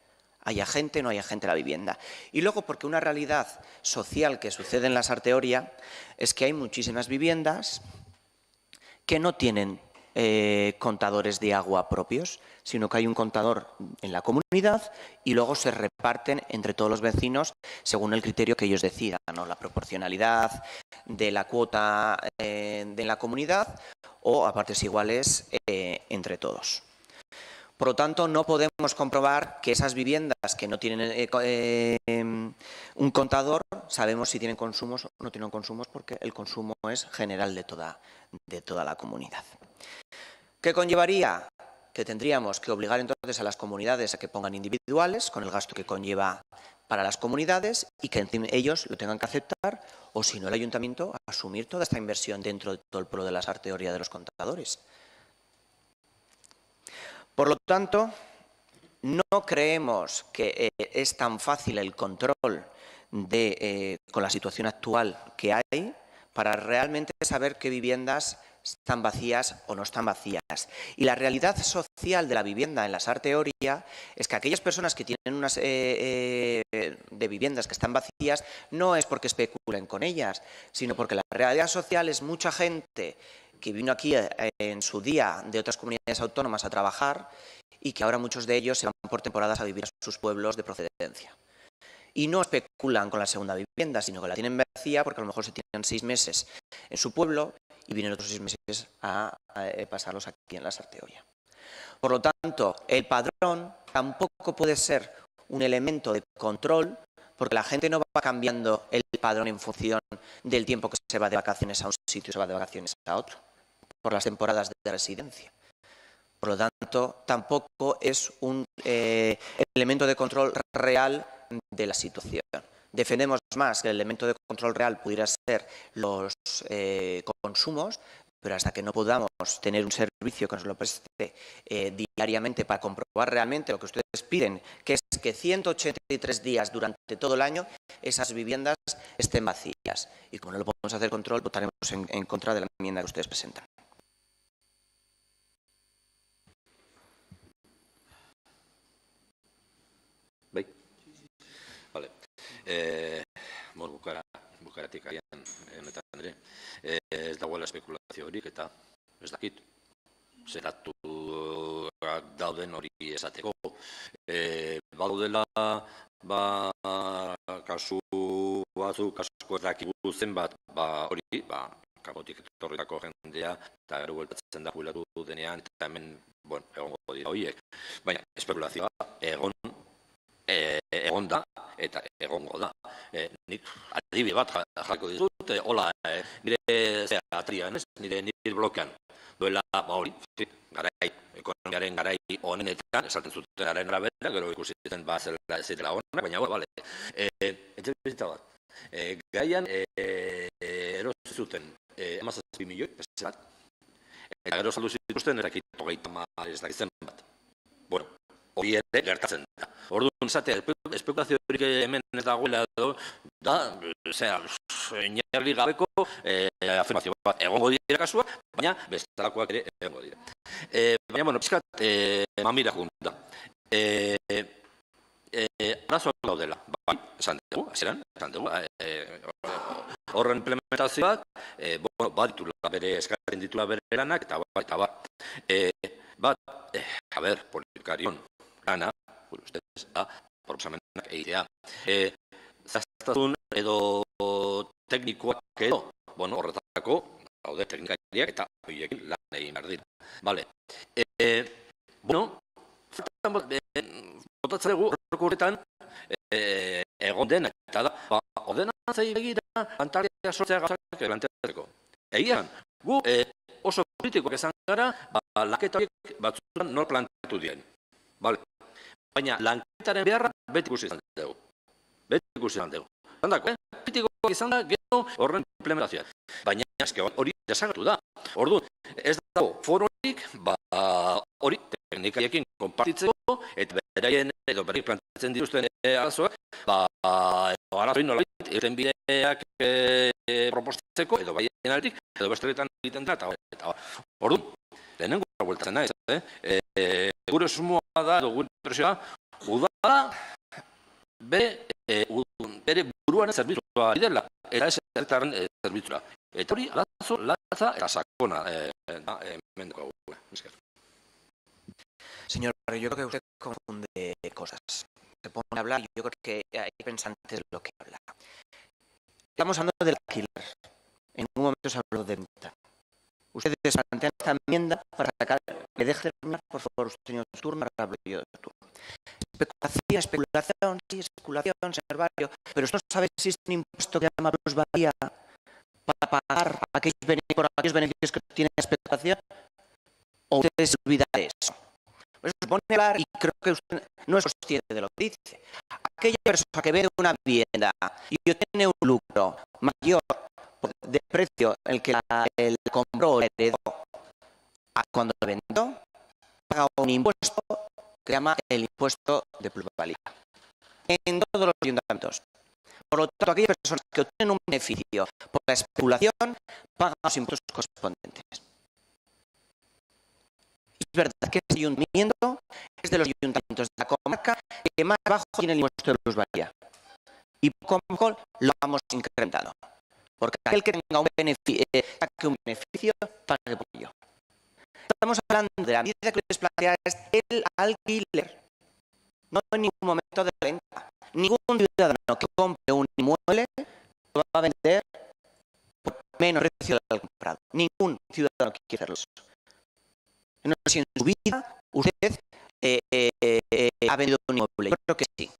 Haya gente o no haya gente en la vivienda. Y luego porque una realidad social que sucede en la Sarteoria es que hay muchísimas viviendas que no tienen contadores de agua propios, sino que hay un contador en la comunidad y luego se reparten entre todos los vecinos según el criterio que ellos decidan, ¿no? La proporcionalidad de la cuota de la comunidad o a partes iguales entre todos. Por lo tanto, no podemos comprobar que esas viviendas que no tienen un contador, sabemos si tienen consumos o no tienen consumos, porque el consumo es general de toda la comunidad. ¿Qué conllevaría? Que tendríamos que obligar entonces a las comunidades a que pongan individuales, con el gasto que conlleva para las comunidades, y que ellos lo tengan que aceptar, o si no el ayuntamiento, a asumir toda esta inversión dentro de todo el pueblo de la Sarteoria de los contadores. Por lo tanto, no creemos que es tan fácil el control con la situación actual que hay para realmente saber qué viviendas están vacías o no están vacías. Y la realidad social de la vivienda en la Sarteoria es que aquellas personas que tienen unas de viviendas que están vacías no es porque especulen con ellas, sino porque la realidad social es mucha gente que vino aquí en su día de otras comunidades autónomas a trabajar y que ahora muchos de ellos se van por temporadas a vivir a sus pueblos de procedencia. Y no especulan con la segunda vivienda, sino que la tienen vacía porque a lo mejor se tienen 6 meses en su pueblo y vienen otros 6 meses a pasarlos aquí en la Sarteoria. Por lo tanto, el padrón tampoco puede ser un elemento de control porque la gente no va cambiando el padrón en función del tiempo que se va de vacaciones a un sitio y se va de vacaciones a otro, por las temporadas de residencia. Por lo tanto, tampoco es un elemento de control real de la situación. Defendemos más que el elemento de control real pudiera ser los consumos, pero hasta que no podamos tener un servicio que nos lo preste diariamente para comprobar realmente lo que ustedes piden, que es que 183 días durante todo el año esas viviendas estén vacías. Y como no lo podemos hacer control, votaremos en contra de la enmienda que ustedes presentan. Bai? Vale. Bukaratik agian, honetan ere, ez dagoela espekulazio horik eta ez dakit, zeratuak dauden hori esateko. Badaudela, kasu batzuk, asko ez dakigu zenbat, hori, kanpotik etorritako jendea, eta gero bueltatzen da jubilatu denean, eta hemen, egongo dira horiek. Baina, espekulazioa egon egon da, eta egongo da. Nik adibide bat jarko dizut, hola, nire atarian, nire blokean, duela, hori, ekonomiaren garai honenetan, esaten zutenaren arabera, gero ikusiten zirela honak, baina, bale, etxebizitza bat. Gaian, erosi zuten, 17 milioi, beste bat, eta gero saldu zituzten, erakit hogeita ez dakitzen bat. Bueno, hori ere gertatzen da. Orduan, zatea, espekulazio horik hemen ez dagoela edo, da, inerli gabeko afirmazio bat egongo dira kasuak, baina bestelakoak ere egongo dira. Baina, bueno, pizkat, mamira junta. Arazoak daudela, bai, esan dugu, horren implementazioak, baditula bere, eskatzen ditula bere lanak, eta bat. Politikarion lana, ustez, proposamenak egitea. Zaztazun edo teknikoak edo, horretako, daude teknikariak eta horiekin lan egin behar dira. Bale. Botatzen dugu, horreko horretan, egon dena, eta da, ordenantzai begira, antalia sortzea gazak planteatzeko. Egian, gu oso kritikoak esan gara, lanketa horiek batzutan nor planteatu dien. Baina, lanketaren beharra beti ikusi izan dugu. Zandako, kritikoak izan da, gero horren implementazioa. Baina, hori desagatu da. Orduan, ez dago fororik, hori teknikariekin konpartitzeko, eta beraien edo berrik planteatzen dituzten arazoak, arazoin nolait, irten bideak propostatzeko, edo baien aldik, edo besteletan egiten da, eta orduan, lehenengo bueltatzen naiz, gure susmoa da, edo gure presioa, udala bere buruan zerbitzua dela, eta ez herritarren zerbitzura. Eta hori, alazo, latza eta sakona mendeko gure. Señor Barrio, yo creo que usted confunde cosas. Se pone a hablar y yo creo que hay que pensar antes de lo que habla. Estamos hablando del alquiler. En ningún momento se habló de venta. Ustedes plantean esta enmienda para sacar... ¿Me deje terminar, por favor, usted, señor Turno? Ahora hablo yo de turno. Especulación, señor Barrio. Pero usted no sabe si existe un impuesto que se llama plusvalía para pagar por aquellos beneficios que tiene la especulación. ¿O usted se olvida de eso? Por eso se pone a hablar y creo que usted no es consciente de lo que dice. Aquella persona que vende una vivienda y obtiene un lucro mayor de precio el que la compró o la heredó cuando la vendió, paga un impuesto que se llama el impuesto de plusvalía en todos los ayuntamientos. Por lo tanto, aquellas personas que obtienen un beneficio por la especulación pagan los impuestos correspondientes. Es verdad que este ayuntamiento es de los ayuntamientos de la comarca que más bajo tiene el impuesto de plusvalía. Y poco a poco lo vamos incrementando. Porque aquel que tenga un beneficio, pague por ello. Estamos hablando de la medida que les plantea es el alquiler. No en ningún momento de renta. Ningún ciudadano que compre un inmueble lo va a vender por menos precio del comprado. Ningún ciudadano quiere hacerlo. No sé si en su vida usted ha vendido un inmueble. Yo creo que sí.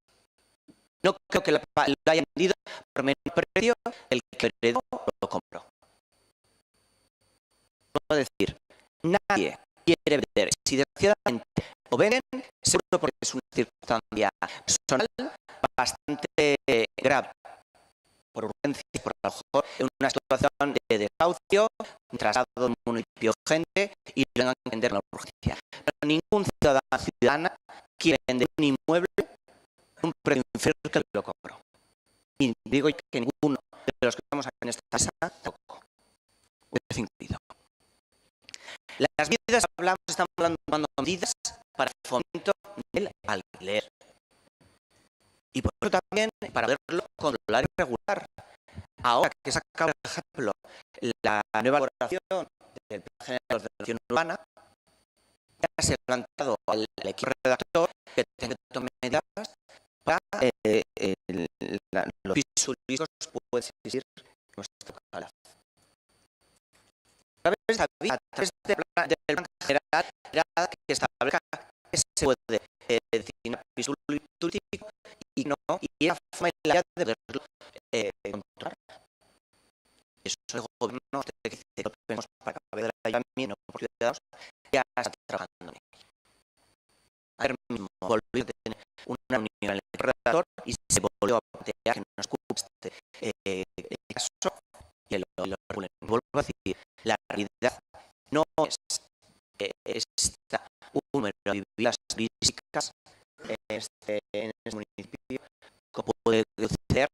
No creo que lo hayan vendido por menos precio el que heredó lo compró. Puedo decir, nadie quiere vender. Si desgraciadamente lo venden, seguro porque es una circunstancia personal bastante grave. Por urgencia, por a lo mejor en una situación de desahucio, traslado de un municipio gente y tengan que vender la urgencia. Pero ningún ciudadana quiere vender un inmueble a un precio inferior que lo compró. Y digo que ninguno de los que estamos aquí en esta casa tampoco. Es incluido. Las medidas que estamos hablando de medidas para el fomento del alquiler. Y por eso también para verlo controlar y regular. Ahora que se acaba, por ejemplo, la nueva elaboración del Plan General de Ordenación Urbana, ya se ha planteado al equipo redactor que tenga que tomar medidas para los pisos turísticos pueden existir en nuestra localidad. A través del Plan General que establezca que se puede destinar piso turístico y la forma y la idea de poderlo controlar. Eso el gobierno que dice que lo pensamos para cabeza del ayuntamiento por ciudadanos ya está trabajando en ello. Ayer mismo volvió a tener una reunión en el redactor y se volvió a plantear que nos cueste caso y lo regulen. Vuelvo a decir, la realidad no es esta un número de viviendas turísticas en este municipio, como puede ser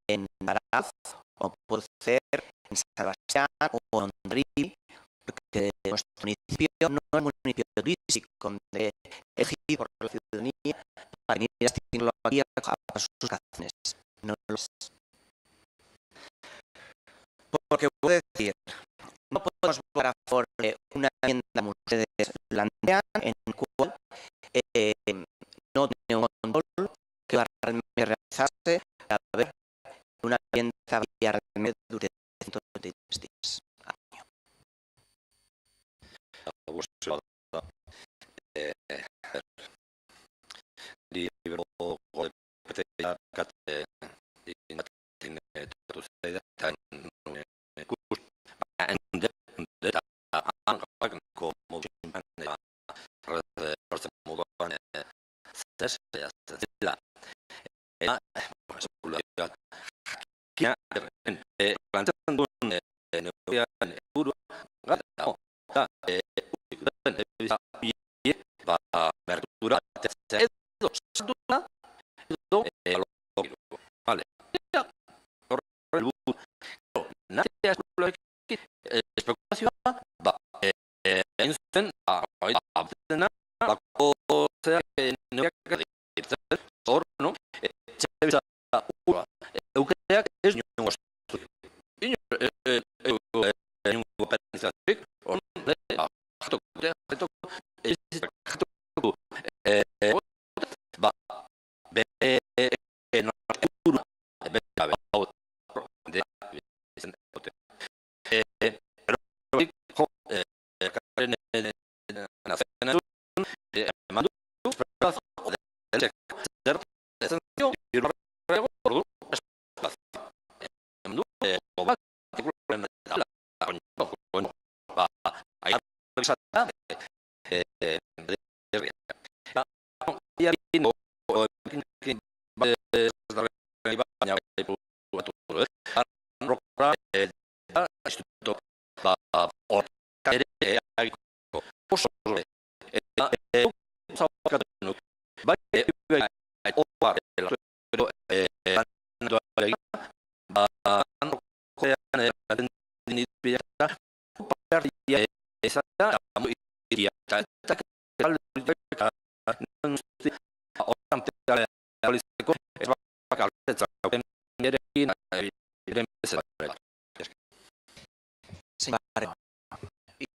en Maraz, o puede ser en San Sebastián o en Andril, porque nuestro municipio no es un municipio turístico, donde elegido por la ciudadanía para venir a esta tecnología a sus vacaciones. No lo es. Porque puedo decir, no podemos votar a favor de una enmienda como ustedes plantean, en la cual no tiene un control que va a realizarse a ver una vivienda realmente durante 123 días al año.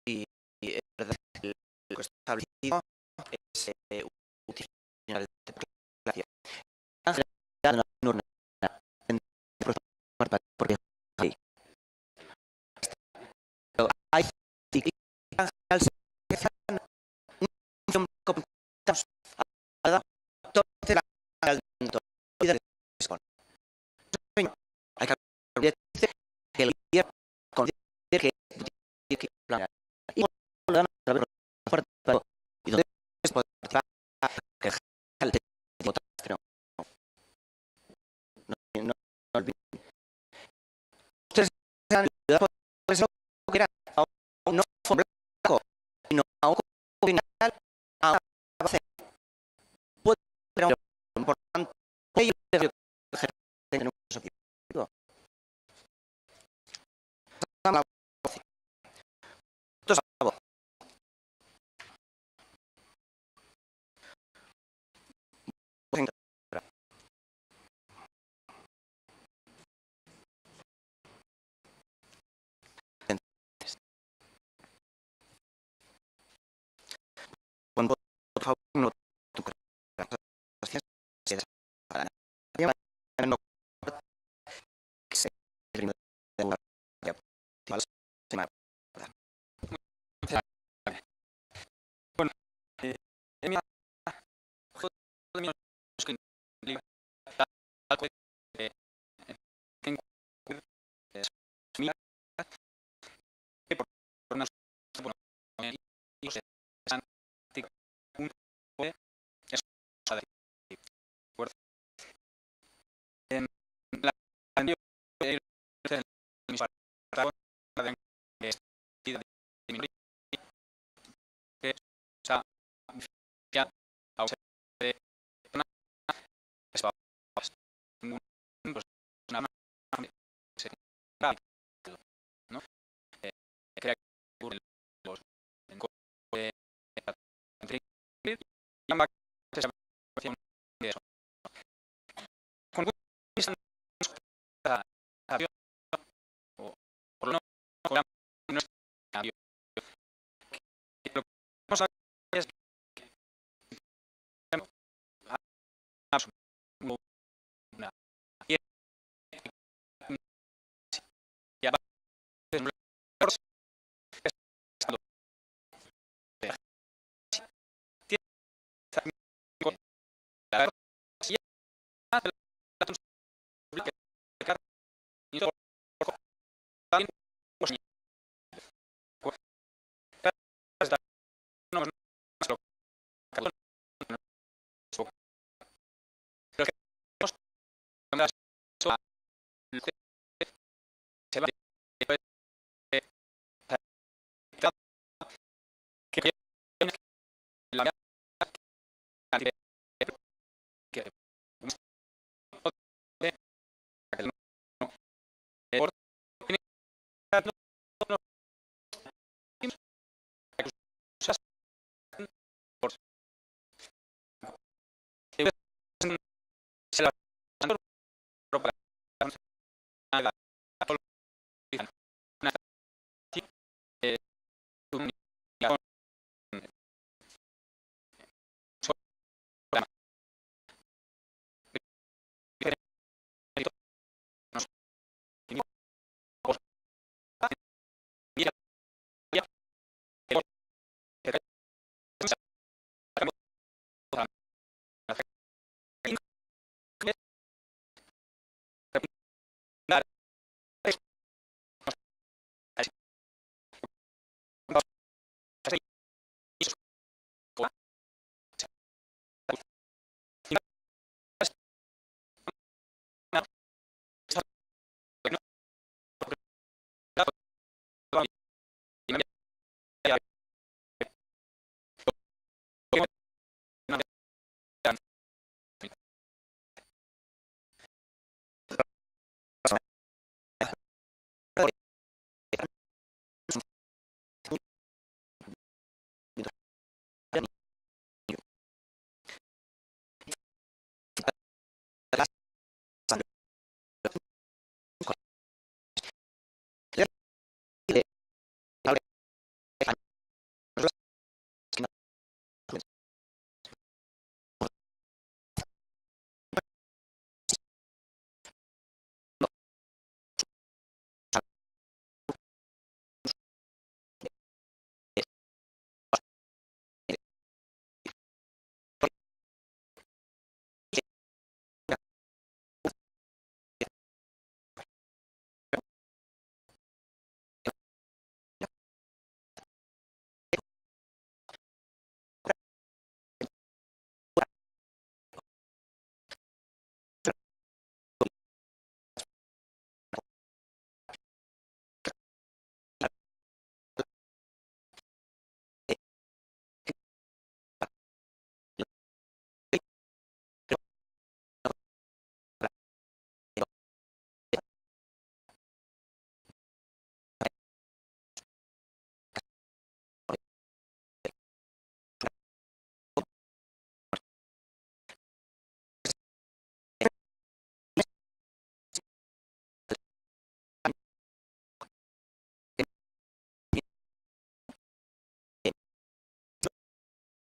Y es verdad que lo establecido es utilizar el de porque hay que el gobierno considere que planear y y donde es poder que el pero no olviden. Ustedes han ayudado por eso que era no fue blanco, sino a un final a base. Puede ser importante ellos tener un objetivo.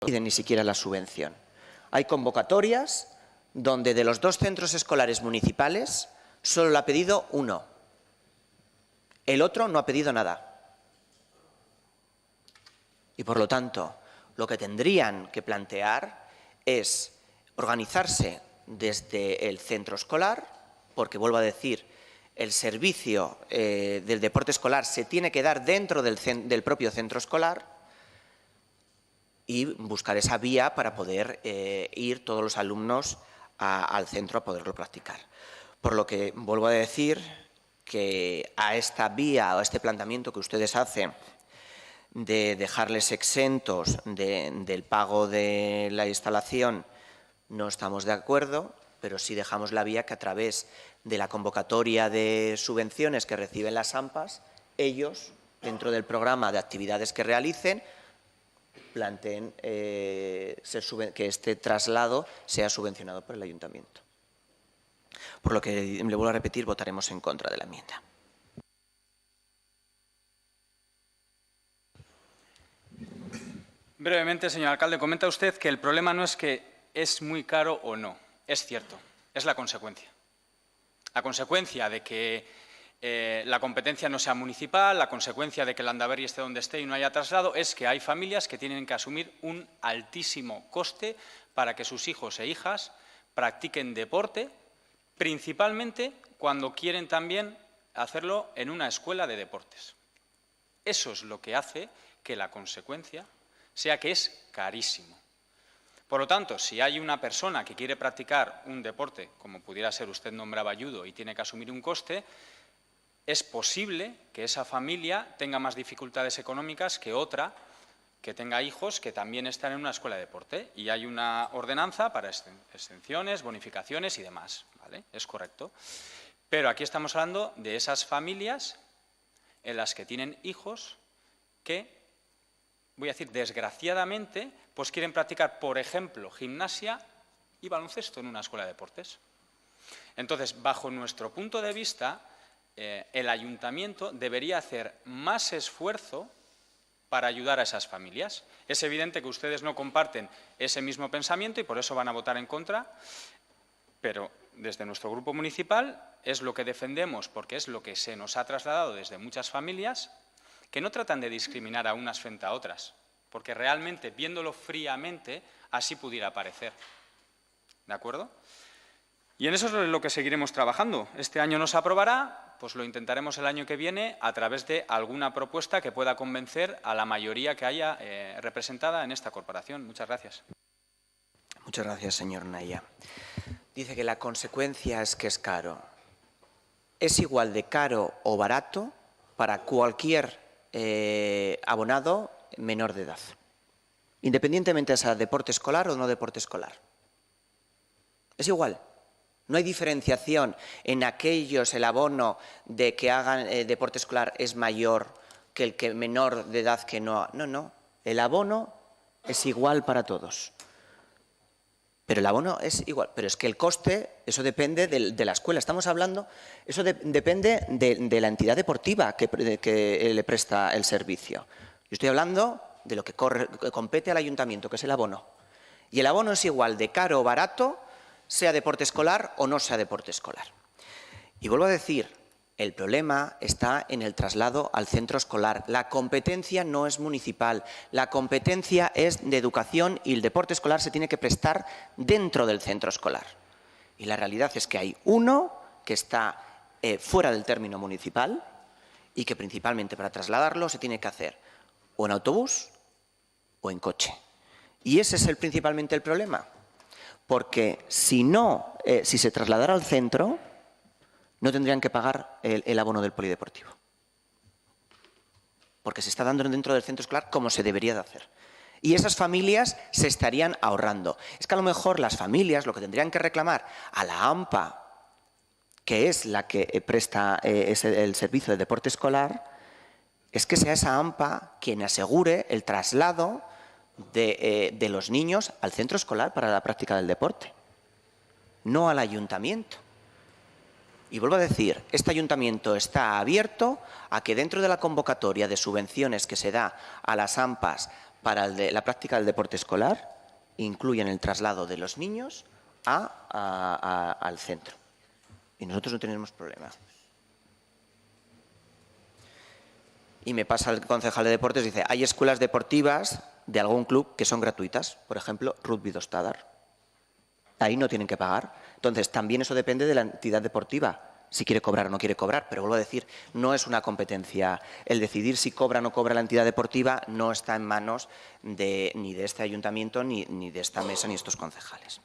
piden ni siquiera la subvención. Hay convocatorias donde de los 2 centros escolares municipales solo lo ha pedido uno. El otro no ha pedido nada. Y por lo tanto, lo que tendrían que plantear es organizarse desde el centro escolar, porque, vuelvo a decir, el servicio del deporte escolar se tiene que dar dentro del propio centro escolar, y buscar esa vía para poder ir todos los alumnos al centro a poderlo practicar. Por lo que vuelvo a decir que a esta vía o a este planteamiento que ustedes hacen de dejarles exentos del pago de la instalación no estamos de acuerdo, pero sí dejamos la vía que a través de la convocatoria de subvenciones que reciben las AMPAs, ellos, dentro del programa de actividades que realicen, planteen que este traslado sea subvencionado por el ayuntamiento. Por lo que, le vuelvo a repetir, votaremos en contra de la enmienda. Brevemente, señor alcalde, comenta usted que el problema no es que es muy caro o no. Es cierto, es la consecuencia. La consecuencia de que la competencia no sea municipal, la consecuencia de que el Landaberri esté donde esté y no haya traslado, es que hay familias que tienen que asumir un altísimo coste para que sus hijos e hijas practiquen deporte, principalmente cuando quieren también hacerlo en una escuela de deportes. Eso es lo que hace que la consecuencia sea que es carísimo. Por lo tanto, si hay una persona que quiere practicar un deporte, como pudiera ser, usted nombraba judo, y tiene que asumir un coste, es posible que esa familia tenga más dificultades económicas que otra que tenga hijos que también están en una escuela de deporte. Y hay una ordenanza para exenciones, bonificaciones y demás, ¿vale? Es correcto. Pero aquí estamos hablando de esas familias en las que tienen hijos que, voy a decir, desgraciadamente, pues quieren practicar, por ejemplo, gimnasia y baloncesto en una escuela de deportes. Entonces, bajo nuestro punto de vista, el ayuntamiento debería hacer más esfuerzo para ayudar a esas familias. Es evidente que ustedes no comparten ese mismo pensamiento y por eso van a votar en contra, pero desde nuestro grupo municipal es lo que defendemos, porque es lo que se nos ha trasladado desde muchas familias, que no tratan de discriminar a unas frente a otras, porque realmente, viéndolo fríamente, así pudiera parecer. ¿De acuerdo? Y en eso es lo que seguiremos trabajando. Este año no se aprobará, pues lo intentaremos el año que viene a través de alguna propuesta que pueda convencer a la mayoría que haya representada en esta corporación. Muchas gracias. Muchas gracias, señor Naya. Dice que la consecuencia es que es caro. Es igual de caro o barato para cualquier abonado menor de edad, independientemente sea deporte escolar o no deporte escolar. Es igual. No hay diferenciación en aquellos, el abono de que hagan deporte escolar es mayor que el que menor de edad que no. No, no. El abono es igual para todos. Pero el abono es igual. Pero es que el coste, eso depende de la escuela. Estamos hablando, eso depende de la entidad deportiva que le presta el servicio. Yo estoy hablando de lo que compete al ayuntamiento, que es el abono. Y el abono es igual de caro o barato, sea deporte escolar o no sea deporte escolar. Y vuelvo a decir, el problema está en el traslado al centro escolar. La competencia no es municipal, la competencia es de educación y el deporte escolar se tiene que prestar dentro del centro escolar. Y la realidad es que hay uno que está fuera del término municipal y que principalmente para trasladarlo se tiene que hacer o en autobús o en coche. Y ese es principalmente el problema. Porque si se trasladara al centro, no tendrían que pagar el abono del polideportivo. Porque se está dando dentro del centro escolar como se debería de hacer. Y esas familias se estarían ahorrando. Es que a lo mejor las familias lo que tendrían que reclamar a la AMPA, que es la que presta el servicio de deporte escolar, es que sea esa AMPA quien asegure el traslado de los niños al centro escolar para la práctica del deporte, no al ayuntamiento. Y vuelvo a decir, este ayuntamiento está abierto a que dentro de la convocatoria de subvenciones que se da a las AMPAs para la práctica del deporte escolar, incluyan el traslado de los niños al centro. Y nosotros no tenemos problema. Y me pasa el concejal de deportes, dice, hay escuelas deportivas de algún club que son gratuitas, por ejemplo, Rugby Dostadar. ahí no tienen que pagar. Entonces, también eso depende de la entidad deportiva, si quiere cobrar o no quiere cobrar. Pero vuelvo a decir, no es una competencia. El decidir si cobra o no cobra la entidad deportiva no está en manos ni de este ayuntamiento, ni de esta mesa, ni de estos concejales.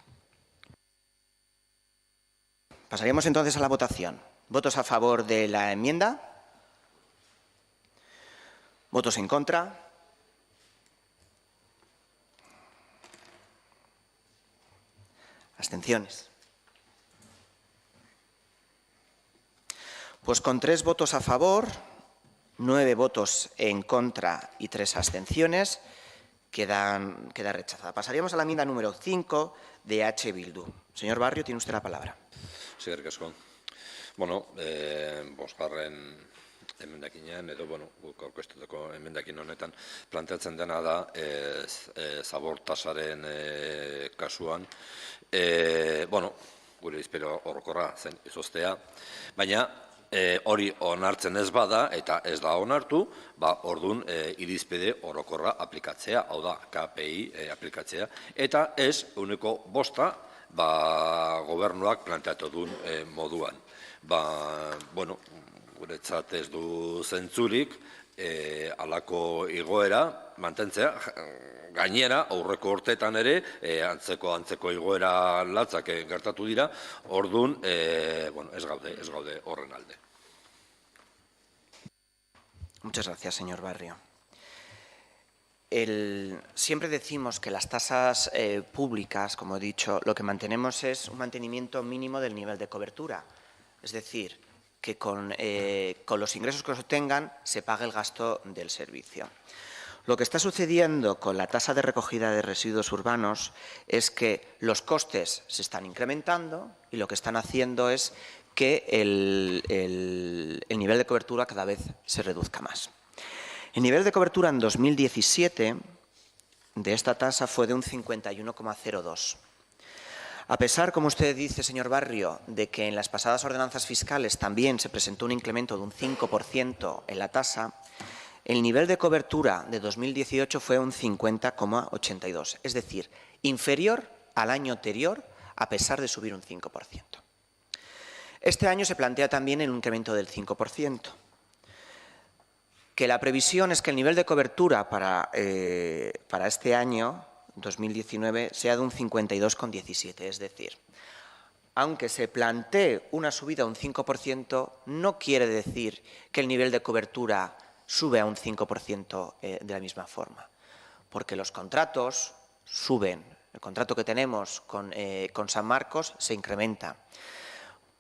Pasaríamos entonces a la votación. ¿Votos a favor de la enmienda? ¿Votos en contra? ¿Abstenciones? Pues con 3 votos a favor, 9 votos en contra y 3 abstenciones, queda rechazada. Pasaríamos a la enmienda número 5 de H. Bildu. Señor Barrio, tiene usted la palabra. Eskerrik asko. Bueno, bosgarren emendakinean, edo, guk aurkeztutako emendakin honetan, planteatzen dena da, zabor tasaren kasuan, gure irizpide orokorra zen izoztea, baina hori onartzen ez bada, eta ez da onartu, orduan irizpide orokorra aplikatzea, hau da, KPI aplikatzea, eta ez 1/5 gobernuak planteatu duen moduan. Guretzat ez du zentzurik, halako igoera mantentzea, gainera, aurreko urteetan ere, antzeko igoera latzak gertatu dira, orduan, ez gaude horren alde. Muchas gracias, señor Barrio. Siempre decimos que las tasas públicas, como he dicho, lo que mantenemos es un mantenimiento mínimo del nivel de cobertura. Es decir, que con los ingresos que se obtengan se pague el gasto del servicio. Lo que está sucediendo con la tasa de recogida de residuos urbanos es que los costes se están incrementando y lo que están haciendo es que el nivel de cobertura cada vez se reduzca más. El nivel de cobertura en 2017 de esta tasa fue de un 51,02. A pesar, como usted dice, señor Barrio, de que en las pasadas ordenanzas fiscales también se presentó un incremento de un 5% en la tasa, el nivel de cobertura de 2018 fue un 50,82, es decir, inferior al año anterior a pesar de subir un 5%. Este año se plantea también el incremento del 5%. Que la previsión es que el nivel de cobertura para este año, 2019, sea de un 52,17. Es decir, aunque se plantee una subida a un 5%, no quiere decir que el nivel de cobertura sube a un 5% de la misma forma. Porque los contratos suben. El contrato que tenemos con San Marcos se incrementa.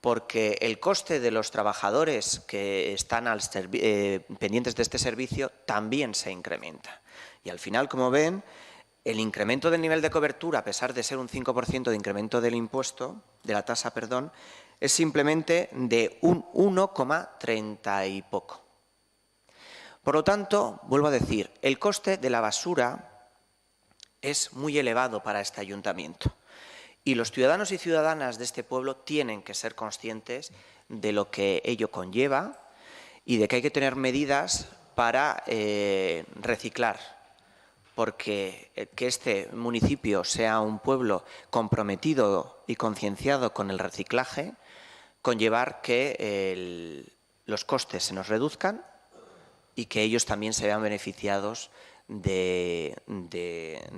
Porque el coste de los trabajadores que están pendientes de este servicio también se incrementa. Y al final, como ven, el incremento del nivel de cobertura, a pesar de ser un 5% de incremento del impuesto, de la tasa, perdón, es simplemente de un 1,30 y poco. Por lo tanto, vuelvo a decir, el coste de la basura es muy elevado para este ayuntamiento. Y los ciudadanos y ciudadanas de este pueblo tienen que ser conscientes de lo que ello conlleva y de que hay que tener medidas para reciclar, porque que este municipio sea un pueblo comprometido y concienciado con el reciclaje, conllevar que los costes se nos reduzcan y que ellos también se vean beneficiados de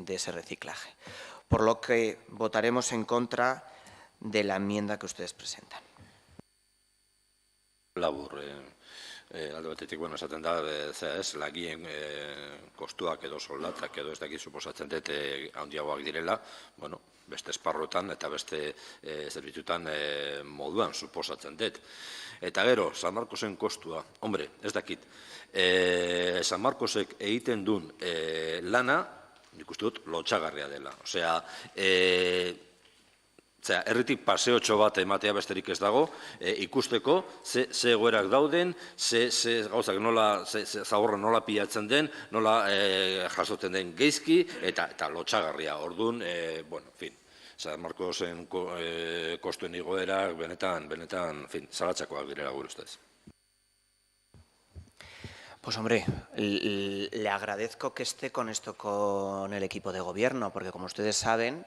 ese reciclaje. Por lo que votaremos en contra de la enmienda que ustedes presentan. Labur, alde batetik, esaten da, lagien kostuak edo soldatak edo ez dakit suposatzen dut handiagoak direla, beste esparrotan eta beste zerbitutan moduan suposatzen dut. Eta gero, San Marcosen kostua, ez dakit, San Marcosek egiten duen lana, nik uste dut, lotxagarria dela. Osea, herritik paseotxo bat ematea besterik ez dago, ikusteko ze egoerak dauden, ze gauzak zaborra nola pilatzen den, nola jasotzen den geizki, eta lotxagarria. Orduan, San Marcosen kostuen igoerak benetan, zalatzakoak direla gure ustez. Pues hombre, le agradezco que esté con esto con el equipo de gobierno, porque como ustedes saben,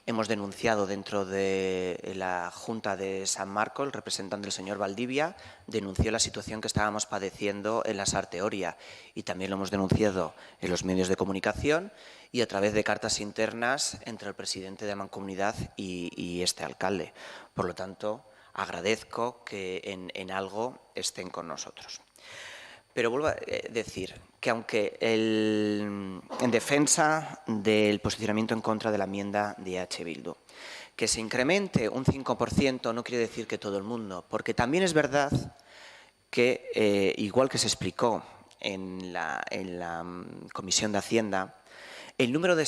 hemos denunciado dentro de la Junta de San Marco, el representante del señor Valdivia denunció la situación que estábamos padeciendo en la Sarte Oria y también lo hemos denunciado en los medios de comunicación y a través de cartas internas entre el presidente de la Mancomunidad y este alcalde. Por lo tanto, agradezco que en algo estén con nosotros. Pero vuelvo a decir que aunque en defensa del posicionamiento en contra de la enmienda de EH Bildu, que se incremente un 5% no quiere decir que todo el mundo, porque también es verdad que, igual que se explicó en la Comisión de Hacienda, el número de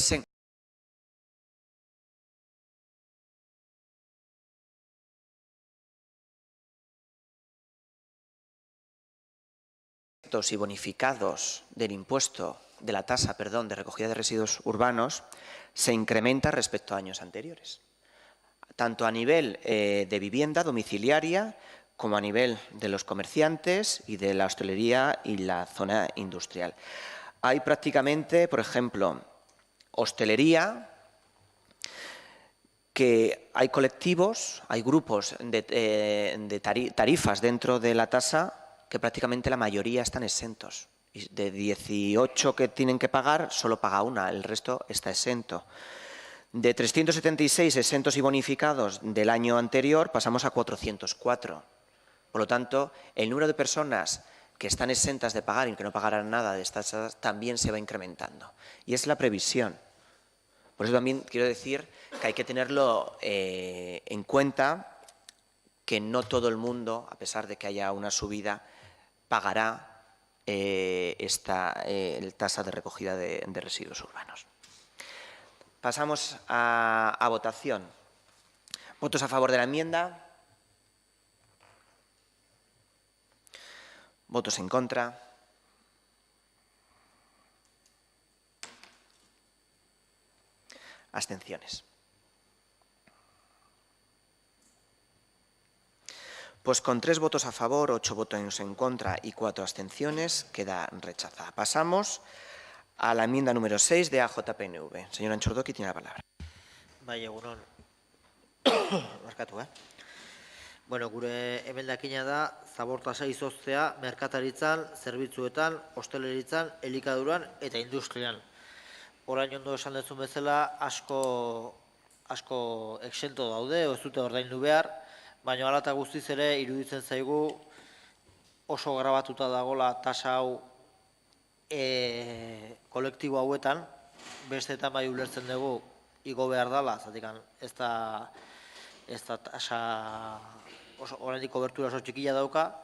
y bonificados del impuesto, de la tasa, perdón, de recogida de residuos urbanos, se incrementa respecto a años anteriores, tanto a nivel de vivienda domiciliaria como a nivel de los comerciantes y de la hostelería y la zona industrial. Hay prácticamente, por ejemplo, hostelería, que hay colectivos, hay grupos de tarifas dentro de la tasa que prácticamente la mayoría están exentos. De 18 que tienen que pagar, solo paga una, el resto está exento. De 376 exentos y bonificados del año anterior pasamos a 404. Por lo tanto, el número de personas que están exentas de pagar y que no pagarán nada de estas tasas también se va incrementando. Y es la previsión. Por eso también quiero decir que hay que tenerlo en cuenta, que no todo el mundo, a pesar de que haya una subida, pagará esta tasa de recogida de residuos urbanos. Pasamos a votación. ¿Votos a favor de la enmienda? ¿Votos en contra? Abstenciones. Pues con 3 votos a favor, 8 votos en contra y 4 abstenciones queda rechazada. Pasamos a la enmienda número 6 de AJPNV. Señor Antxordoki tiene la palabra. Bai, egunon. Markatu, Bueno, gure emendakina da, zabortasa izoztea merkataritzan, zerbitzuetan, hosteleritzan, elikaduran eta industrian. Orain ondo esan dezun bezala, asko exento daude, ez dute ordaindu behar, baina hala eta guztiz ere iruditzen zaigu oso grabatuta dagola tasa hau kolektibo hauetan, besteetan bai ulertzen dugu igo behar dela, zatikan ez da tasa oraindik kobertura oso txikia dauka,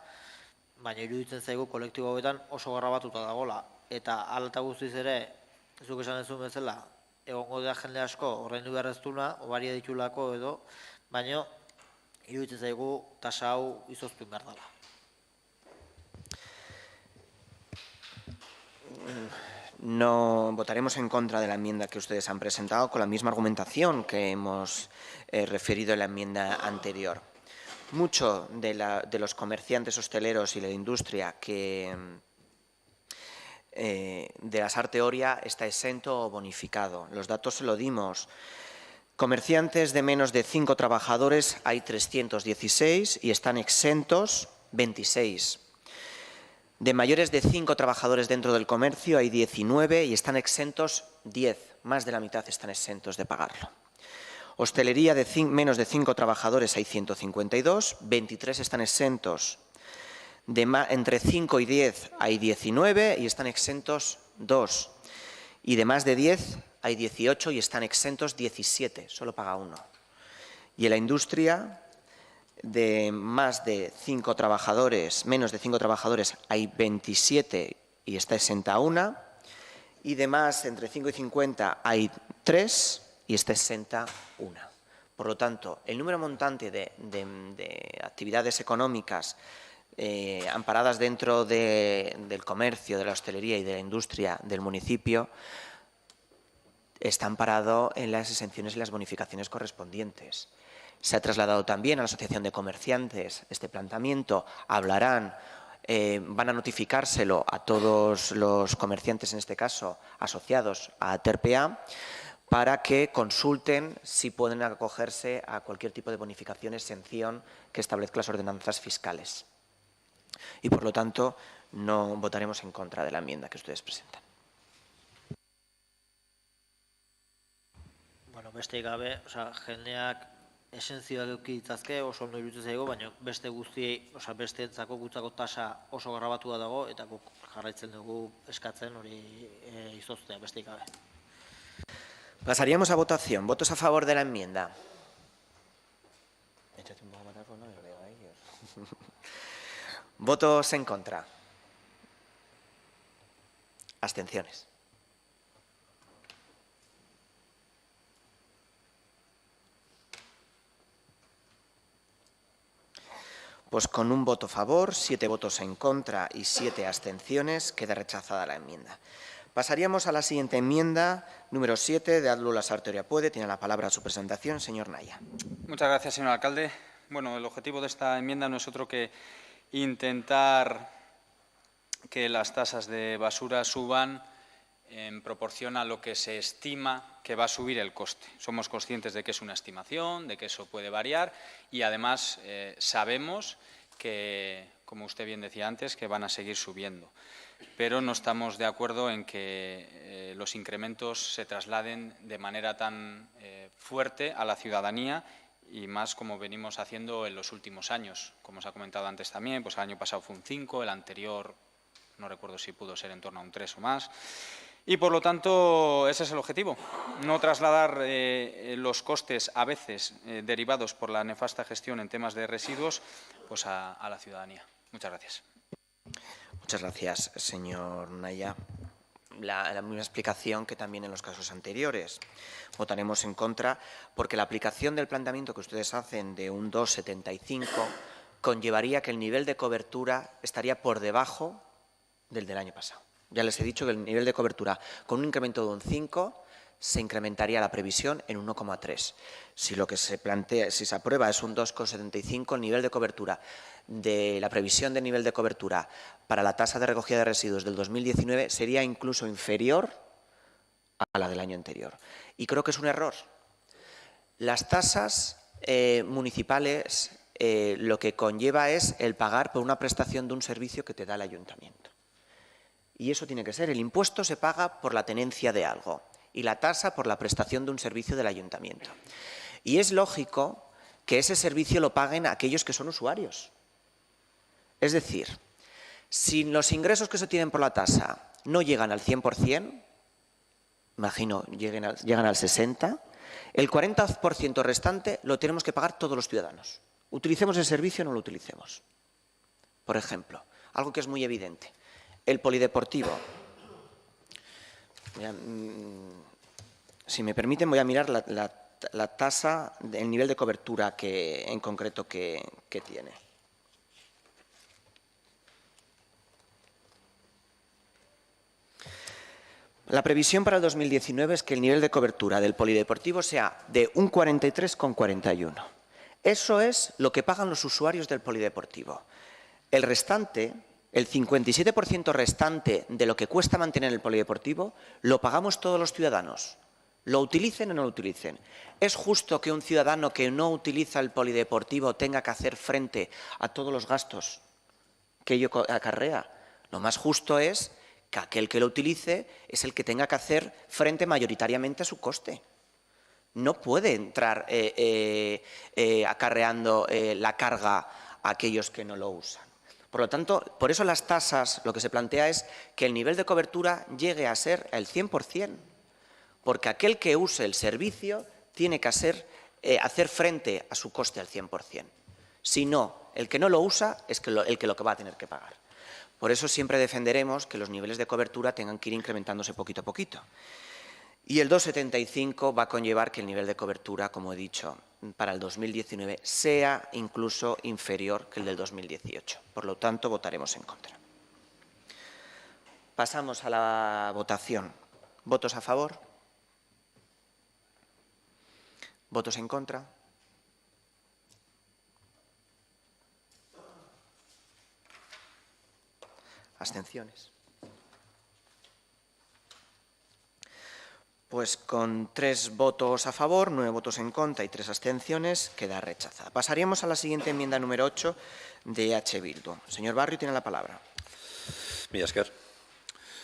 baina iruditzen zaigu kolektibo hauetan oso grabatuta dagola. Eta hala eta guztiz ere, zuk esan dezun bezala, egongo da jende asko ordaindu behar ez duna, obaria ditulako edo, baina iruditzen zaigu tasa hau izoztu behar dela. No votaremos en contra de la enmienda que ustedes han presentado con la misma argumentación que hemos referido en la enmienda anterior. Mucho de los comerciantes hosteleros y de la industria de la Sarte Oria está exento o bonificado. Los datos se lo dimos. Comerciantes de menos de 5 trabajadores hay 316 y están exentos 26. De mayores de 5 trabajadores dentro del comercio hay 19 y están exentos 10. Más de la mitad están exentos de pagarlo. Hostelería de menos de 5 trabajadores hay 152, 23 están exentos. Entre 5 y 10 hay 19 y están exentos 2. Y de más de 10 hay 18 y están exentos 17, solo paga 1. Y en la industria, de más de 5 trabajadores, menos de 5 trabajadores, hay 27 y está exenta 1. Y de más, entre 5 y 50, hay 3 y está exenta 1. Por lo tanto, el número montante de actividades económicas amparadas dentro del comercio, de la hostelería y de la industria del municipio está amparado en las exenciones y las bonificaciones correspondientes. Se ha trasladado también a la Asociación de Comerciantes este planteamiento. Hablarán, van a notificárselo a todos los comerciantes, en este caso asociados a TERPEA, para que consulten si pueden acogerse a cualquier tipo de bonificación, exención que establezcan las ordenanzas fiscales. Y, por lo tanto, no votaremos en contra de la enmienda que ustedes presentan. Bueno, beste gabe, jendeak esentzioak eduki ditzazke, oso ondo iruditzen zaigu, baina beste guztiei, besteentzako gutzako tasa oso grabatua dago, eta guk jarraitzen dugu eskatzen hori izoztea, beste gabe. Pasaríamos a votación. ¿Votos a favor de la enmienda? ¿Votos en contra? ¿Abstenciones? Pues con un voto a favor, 7 votos en contra y 7 abstenciones, queda rechazada la enmienda. Pasaríamos a la siguiente enmienda, número 7, de Adlu Lasarte Oriapuede. Tiene la palabra a su presentación, señor Naya. Muchas gracias, señor alcalde. Bueno, el objetivo de esta enmienda no es otro que intentar que las tasas de basura suban en proporción a lo que se estima que va a subir el coste. Somos conscientes de que es una estimación, de que eso puede variar y, además, sabemos que, como usted bien decía antes, que van a seguir subiendo. Pero no estamos de acuerdo en que los incrementos se trasladen de manera tan fuerte a la ciudadanía y más como venimos haciendo en los últimos años. Como se ha comentado antes también, pues el año pasado fue un 5, el anterior no recuerdo si pudo ser en torno a un 3 o más. Y, por lo tanto, ese es el objetivo, no trasladar los costes, a veces derivados por la nefasta gestión en temas de residuos, pues a la ciudadanía. Muchas gracias. Muchas gracias, señor Naya. La misma explicación que también en los casos anteriores. Votaremos en contra porque la aplicación del planteamiento que ustedes hacen de un 2,75 conllevaría que el nivel de cobertura estaría por debajo del año pasado. Ya les he dicho que el nivel de cobertura con un incremento de un 5 se incrementaría la previsión en un 1,3. Si lo que se plantea, si se aprueba es un 2,75, el nivel de cobertura de la previsión de nivel de cobertura para la tasa de recogida de residuos del 2019 sería incluso inferior a la del año anterior. Y creo que es un error. Las tasas municipales lo que conlleva es el pagar por una prestación de un servicio que te da el ayuntamiento. Y eso tiene que ser, el impuesto se paga por la tenencia de algo y la tasa por la prestación de un servicio del ayuntamiento. Y es lógico que ese servicio lo paguen aquellos que son usuarios. Es decir, si los ingresos que se tienen por la tasa no llegan al 100%, imagino llegan al 60%, el 40% restante lo tenemos que pagar todos los ciudadanos. Utilicemos el servicio o no lo utilicemos. Por ejemplo, algo que es muy evidente. El polideportivo. Si me permiten, voy a mirar la tasa, el nivel de cobertura en concreto que tiene. La previsión para el 2019 es que el nivel de cobertura del polideportivo sea de un 43,41. Eso es lo que pagan los usuarios del polideportivo. El restante, el 57% restante de lo que cuesta mantener el polideportivo, lo pagamos todos los ciudadanos. Lo utilicen o no lo utilicen. ¿Es justo que un ciudadano que no utiliza el polideportivo tenga que hacer frente a todos los gastos que ello acarrea? Lo más justo es que aquel que lo utilice es el que tenga que hacer frente mayoritariamente a su coste. No puede entrar acarreando la carga a aquellos que no lo usan. Por lo tanto, por eso las tasas, lo que se plantea es que el nivel de cobertura llegue a ser el 100%, porque aquel que use el servicio tiene que hacer frente a su coste al 100%. Si no, el que no lo usa es el que va a tener que pagar. Por eso siempre defenderemos que los niveles de cobertura tengan que ir incrementándose poquito a poquito. Y el 2,75 va a conllevar que el nivel de cobertura, como he dicho, para el 2019 sea incluso inferior que el del 2018. Por lo tanto, votaremos en contra. Pasamos a la votación. ¿Votos a favor? ¿Votos en contra? ¿Abstenciones? Pues con 3 votos a favor, 9 votos en contra y 3 abstenciones, queda rechazada. Pasaríamos a la siguiente enmienda número 8 de EH Bildu. Señor Barrio tiene la palabra. Mila esker.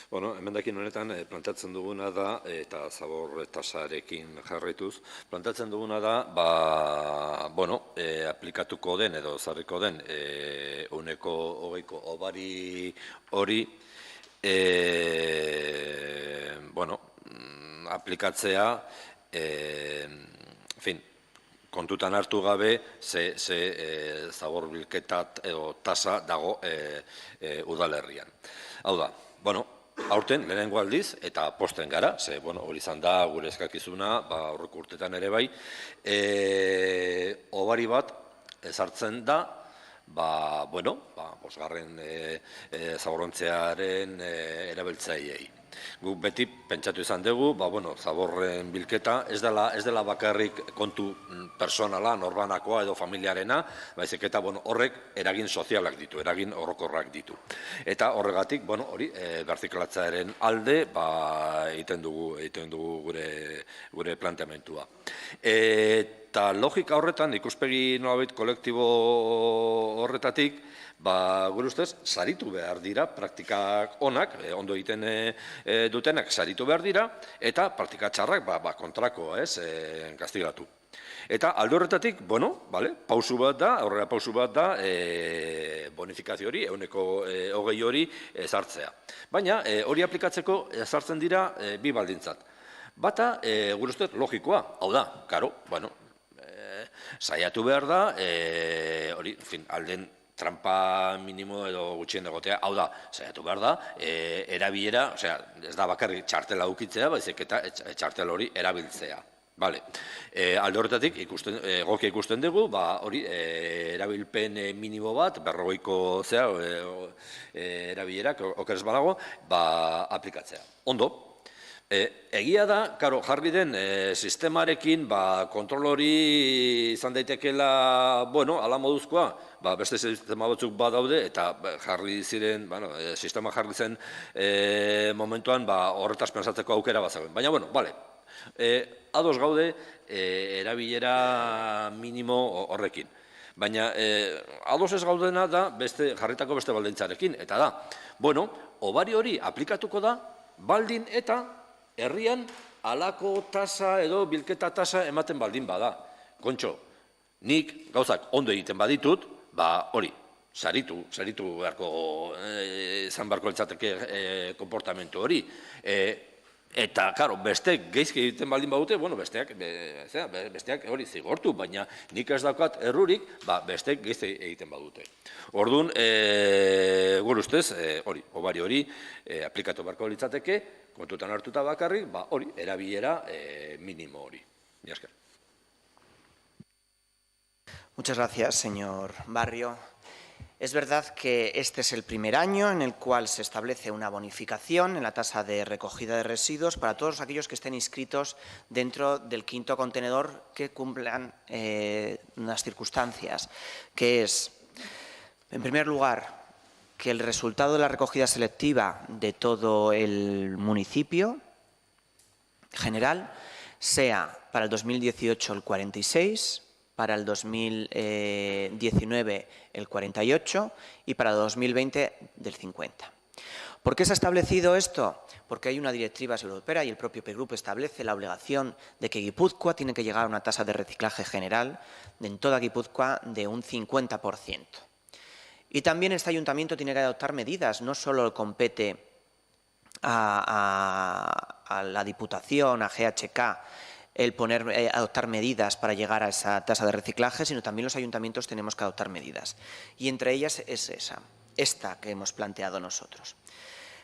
Bueno, emendakin honetan planteatzen duguna da, eta zabor tasarekin jarraituz, planteatzen duguna da, aplikatuko den edo zarriko den ehuneko 20ko hobari hori, aplikatzea, kontutan hartu gabe, ze zabor bilketat edo tasa dago udalerrian. Hau da, aurten, lehenengo aldiz, eta posten gara, ze, hori izan da, gure eskakizuna, aurreko urtetan ere bai, hobari bat ezartzen da, bosgarren zaborontzearen erabiltzaileei. Guk beti pentsatu izan dugu, zaborren bilketa ez dela bakarrik kontu personala, norbanakoa edo familiarena, baizik eta horrek eragin sozialak ditu, eragin orokorrak ditu. Eta horregatik, hori, berziklatzearen alde, egiten dugu gure planteamentua. Eta logika horretan, ikuspegi nolabait kolektibo horretatik, gure ustez, saritu behar dira, praktikak onak, ondo egiten dutenak saritu behar dira, eta praktika txarrak kontrako, kastigatu. Eta alde horretatik, pausu bat da, aurrera pausu bat da, bonifikazio hori, ehuneko 20 hori ezartzea. Baina, hori aplikatzeko ezartzen dira bi baldintzat. Bata, gure ustez, logikoa, hau da, karo, saiatu behar da, hori, alden trampa minimo edo gutxien egotea, hau da, saiatu behar da, erabilera, ez da bakarrik txartela ukitzea, baizik eta txartel hori erabiltzea. Alde horretatik, egokia ikusten dugu, hori, erabilpen minimo bat, 40ko erabilerak, okeres badago, aplikatzea. Ondo. Egia da, jarri den sistemarekin kontrol hori izan daitekela, ala moduzkoa, beste sistema batzuk badaude, eta jarri ziren, sistema jarri zen momentuan horretaz pensatzeko aukera bat zagoen. Baina, ados gaude erabilera minimo horrekin. Baina, ados ez gaudena da jarritako beste baldintzarekin, eta da, hobari hori aplikatuko da, baldin eta herrian halako tasa edo bilketa tasa ematen baldin bada. Kontxo, nik gauzak ondo egiten baditut, hori, saritu beharko izan beharko litzateke konportamentu hori. Eta, karo, besteak geizki egiten baldin badute, besteak hori zigortu, baina nik ez daukat errurik, besteak geizki egiten badute. Orduan, gure ustez, hori, hobari hori aplikatu beharko litzateke, kontutan hartuta bakarrik, hori, erabilera minimo hori. Mila esker. Muchas gracias, señor Barrio. Es verdad que este es el primer año en el cual se establece una bonificación en la tasa de recogida de residuos para todos aquellos que estén inscritos dentro del quinto contenedor que cumplan unas circunstancias, que es, en primer lugar, que el resultado de la recogida selectiva de todo el municipio general sea para el 2018 el 46%, para el 2019 el 48% y para el 2020 del 50%. ¿Por qué se ha establecido esto? Porque hay una directiva europea y el propio P-Group establece la obligación de que Guipúzcoa tiene que llegar a una tasa de reciclaje general en toda Guipúzcoa de un 50%. Y también este ayuntamiento tiene que adoptar medidas, no solo compete a la Diputación, a GHK, el adoptar medidas para llegar a esa tasa de reciclaje, sino también los ayuntamientos tenemos que adoptar medidas. Y entre ellas es esta que hemos planteado nosotros.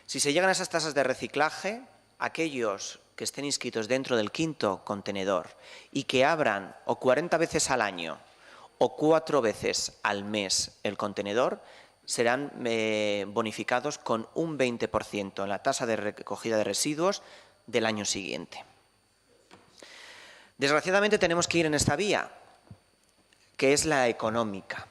Si se llegan a esas tasas de reciclaje, aquellos que estén inscritos dentro del quinto contenedor y que abran o 40 veces al año o 4 veces al mes el contenedor, serán bonificados con un 20% en la tasa de recogida de residuos del año siguiente. Desgraciadamente tenemos que ir en esta vía, que es la económica.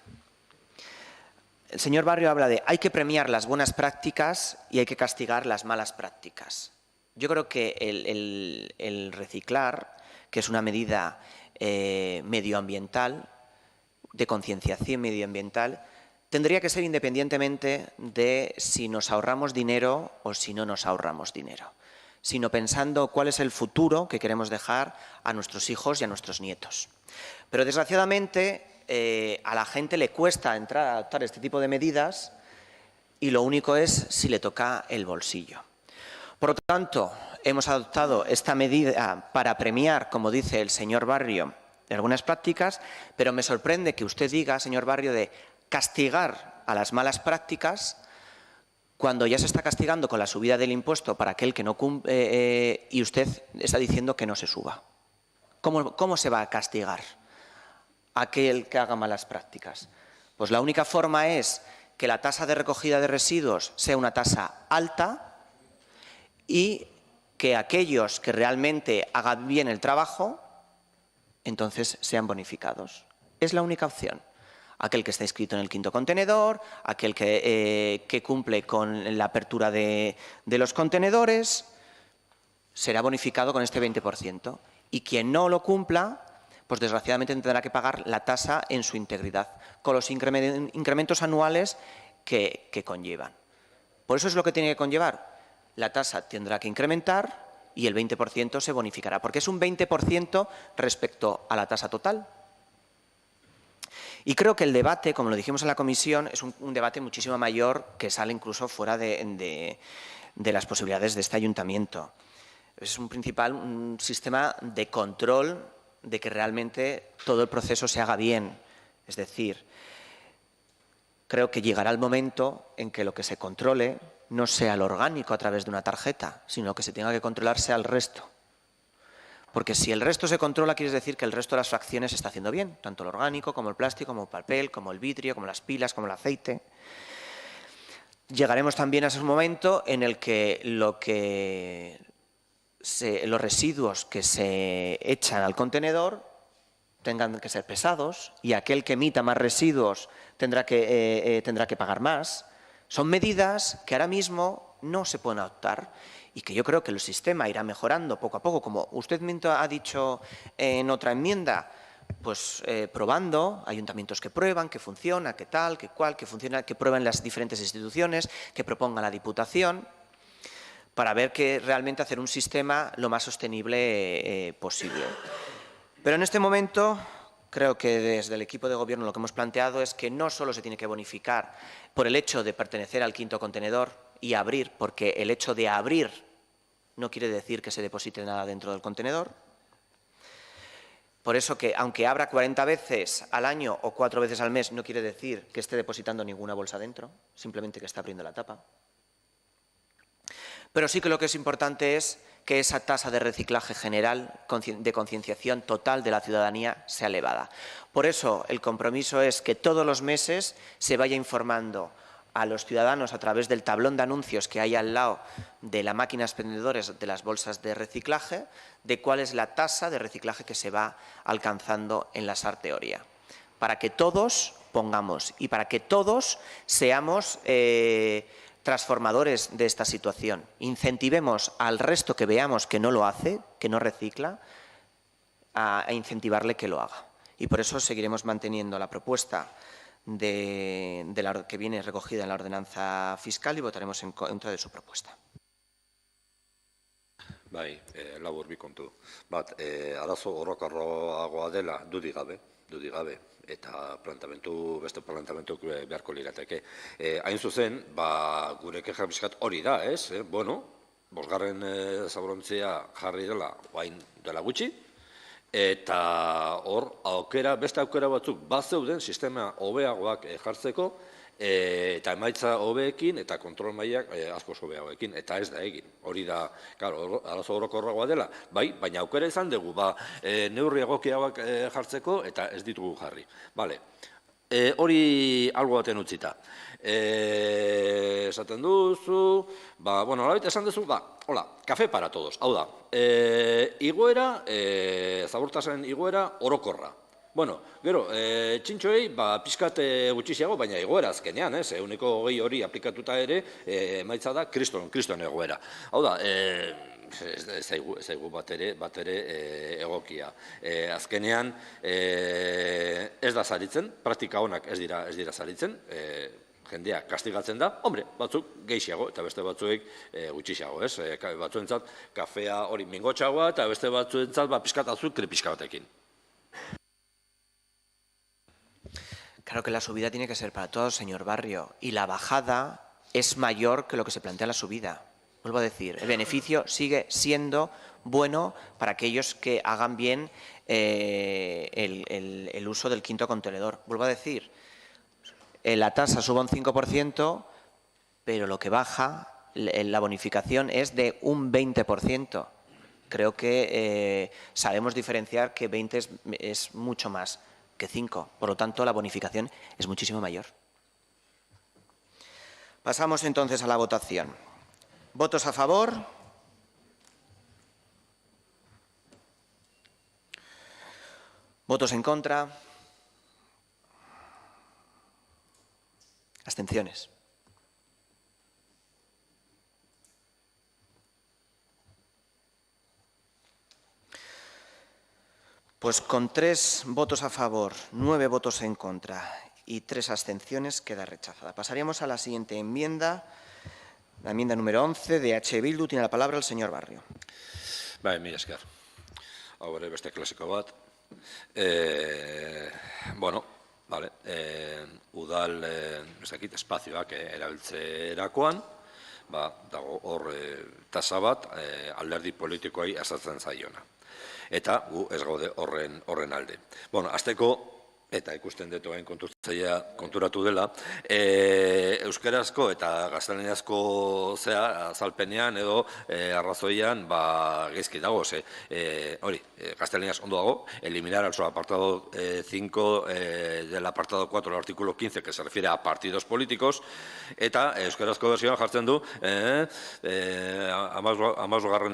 El señor Barrio habla de hay que premiar las buenas prácticas y hay que castigar las malas prácticas. Yo creo que el reciclar, que es una medida medioambiental, de concienciación medioambiental, tendría que ser independientemente de si nos ahorramos dinero o si no nos ahorramos dinero, sino pensando cuál es el futuro que queremos dejar a nuestros hijos y a nuestros nietos. Pero desgraciadamente a la gente le cuesta entrar a adoptar este tipo de medidas y lo único es si le toca el bolsillo. Por lo tanto, hemos adoptado esta medida para premiar, como dice el señor Barrio, algunas prácticas, pero me sorprende que usted diga, señor Barrio, de castigar a las malas prácticas cuando ya se está castigando con la subida del impuesto para aquel que no cumple y usted está diciendo que no se suba. ¿Cómo se va a castigar a aquel que haga malas prácticas? Pues la única forma es que la tasa de recogida de residuos sea una tasa alta y que aquellos que realmente hagan bien el trabajo, entonces sean bonificados. Es la única opción. Aquel que está inscrito en el 5º contenedor, aquel que cumple con la apertura de los contenedores, será bonificado con este 20%. Y quien no lo cumpla, pues desgraciadamente tendrá que pagar la tasa en su integridad, con los incrementos anuales que conllevan. Por eso es lo que tiene que conllevar. La tasa tendrá que incrementar y el 20% se bonificará, porque es un 20% respecto a la tasa total. Y creo que el debate, como lo dijimos en la comisión, es un debate muchísimo mayor que sale incluso fuera de las posibilidades de este ayuntamiento. Es un sistema de control de que realmente todo el proceso se haga bien. Es decir, creo que llegará el momento en que lo que se controle no sea el orgánico a través de una tarjeta, sino que se tenga que controlar sea el resto. Porque si el resto se controla, quiere decir que el resto de las fracciones se está haciendo bien, tanto el orgánico como el plástico, como el papel, como el vidrio, como las pilas, como el aceite. Llegaremos también a ese momento en el que los residuos que se echan al contenedor tengan que ser pesados y aquel que emita más residuos tendrá que pagar más. Son medidas que ahora mismo no se pueden adoptar y que yo creo que el sistema irá mejorando poco a poco, como usted mismo ha dicho en otra enmienda, pues probando, ayuntamientos que prueban, que funciona, que tal, que cual, que funciona, que prueben las diferentes instituciones, que proponga la Diputación, para ver que realmente hacer un sistema lo más sostenible posible. Pero en este momento creo que desde el equipo de gobierno lo que hemos planteado es que no solo se tiene que bonificar por el hecho de pertenecer al 5º contenedor y abrir, porque el hecho de abrir no quiere decir que se deposite nada dentro del contenedor. Por eso que, aunque abra 40 veces al año o 4 veces al mes, no quiere decir que esté depositando ninguna bolsa dentro, simplemente que está abriendo la tapa. Pero sí que lo que es importante es que esa tasa de reciclaje general, de concienciación total de la ciudadanía, sea elevada. Por eso el compromiso es que todos los meses se vaya informando a los ciudadanos a través del tablón de anuncios que hay al lado de la máquina expendedores de las bolsas de reciclaje, de cuál es la tasa de reciclaje que se va alcanzando en la Sarteoria, para que todos pongamos y para que todos seamos transformadores de esta situación. Incentivemos al resto que veamos que no lo hace, que no recicla, a incentivarle que lo haga. Y por eso seguiremos manteniendo la propuesta que viene recogida en la ordenanza fiscal y votaremos en contra de su propuesta. Bai, labur bi kontu. Bat, arazo orokorroagoa dela dudik gabe, eta beste plantamentu beharko lirateke. Hain zuzen, gure kexa pixkat hori da, ez? Bueno, 5. zaborontzia jarri dela, oain dela gutxi, eta hor, beste aukera batzuk bazeuden sistema hobeagoak jartzeko, eta emaitza hobeekin eta kontrol mailak asko hobeagoekin, eta ez da egin. Hori da, arazo orokorragoa dela, bai, baina aukera izan dugu, neurri egokiagoak jartzeko eta ez ditugu jarri. Bale, hori algo baten utzita. Esaten duzu, esan duzu, hola, kafe para todos, hau da, igoera, zabortasen igoera orokorra. Bueno, gero, txintxoei, pixkat gutxiziago, baina igoera azkenean, 120 hori aplikatuta ere, emaitza da kriston egoera. Hau da, ez zaigu bat ere egokia. Azkenean, ez da saritzen, praktika honak ez dira saritzen, jendea kastigatzen da, batzuk gehiago eta beste batzuek gutxiago, ez? Batzuentzat kafea hori mingotxagoa eta beste batzuentzat pixkat azukre pixka batekin. Claro que la subida tiene que ser para todos, señor Barrio, y la bajada es mayor que lo que se plantea la subida. Vuelvo a decir, el beneficio sigue siendo bueno para aquellos que hagan bien el uso del quinto contenedor. Vuelvo a decir, la tasa sube un 5%, pero lo que baja, la bonificación es de un 20%. Creo que sabemos diferenciar que 20 es mucho más que 5. Por lo tanto, la bonificación es muchísimo mayor. Pasamos entonces a la votación. ¿Votos a favor? ¿Votos en contra? ¿Abstenciones? Pues con 3 votos a favor, 9 votos en contra y 3 abstenciones queda rechazada. Pasaríamos a la siguiente enmienda, la enmienda número 11 de H. Bildu. Tiene la palabra el señor Barrio. Mila esker. Hau ere beste klasiko bat. Udal espazioak erabiltzerakoan, dago hor tasa bat alderdi politikoei ezartzen zaiona. Eta gu ez gaude horren alde. Azteko, eta ikusten dut hain konturatu dela, euskarazko eta gaztelaniazko azalpenean edo arrazoian gezki dago, hori, gaztelaniaz ondo dago, eliminar al apartado 5 del apartado 4 del artículo 15 que se refiere a partidos políticos, eta euskarazko versioan jartzen du 15.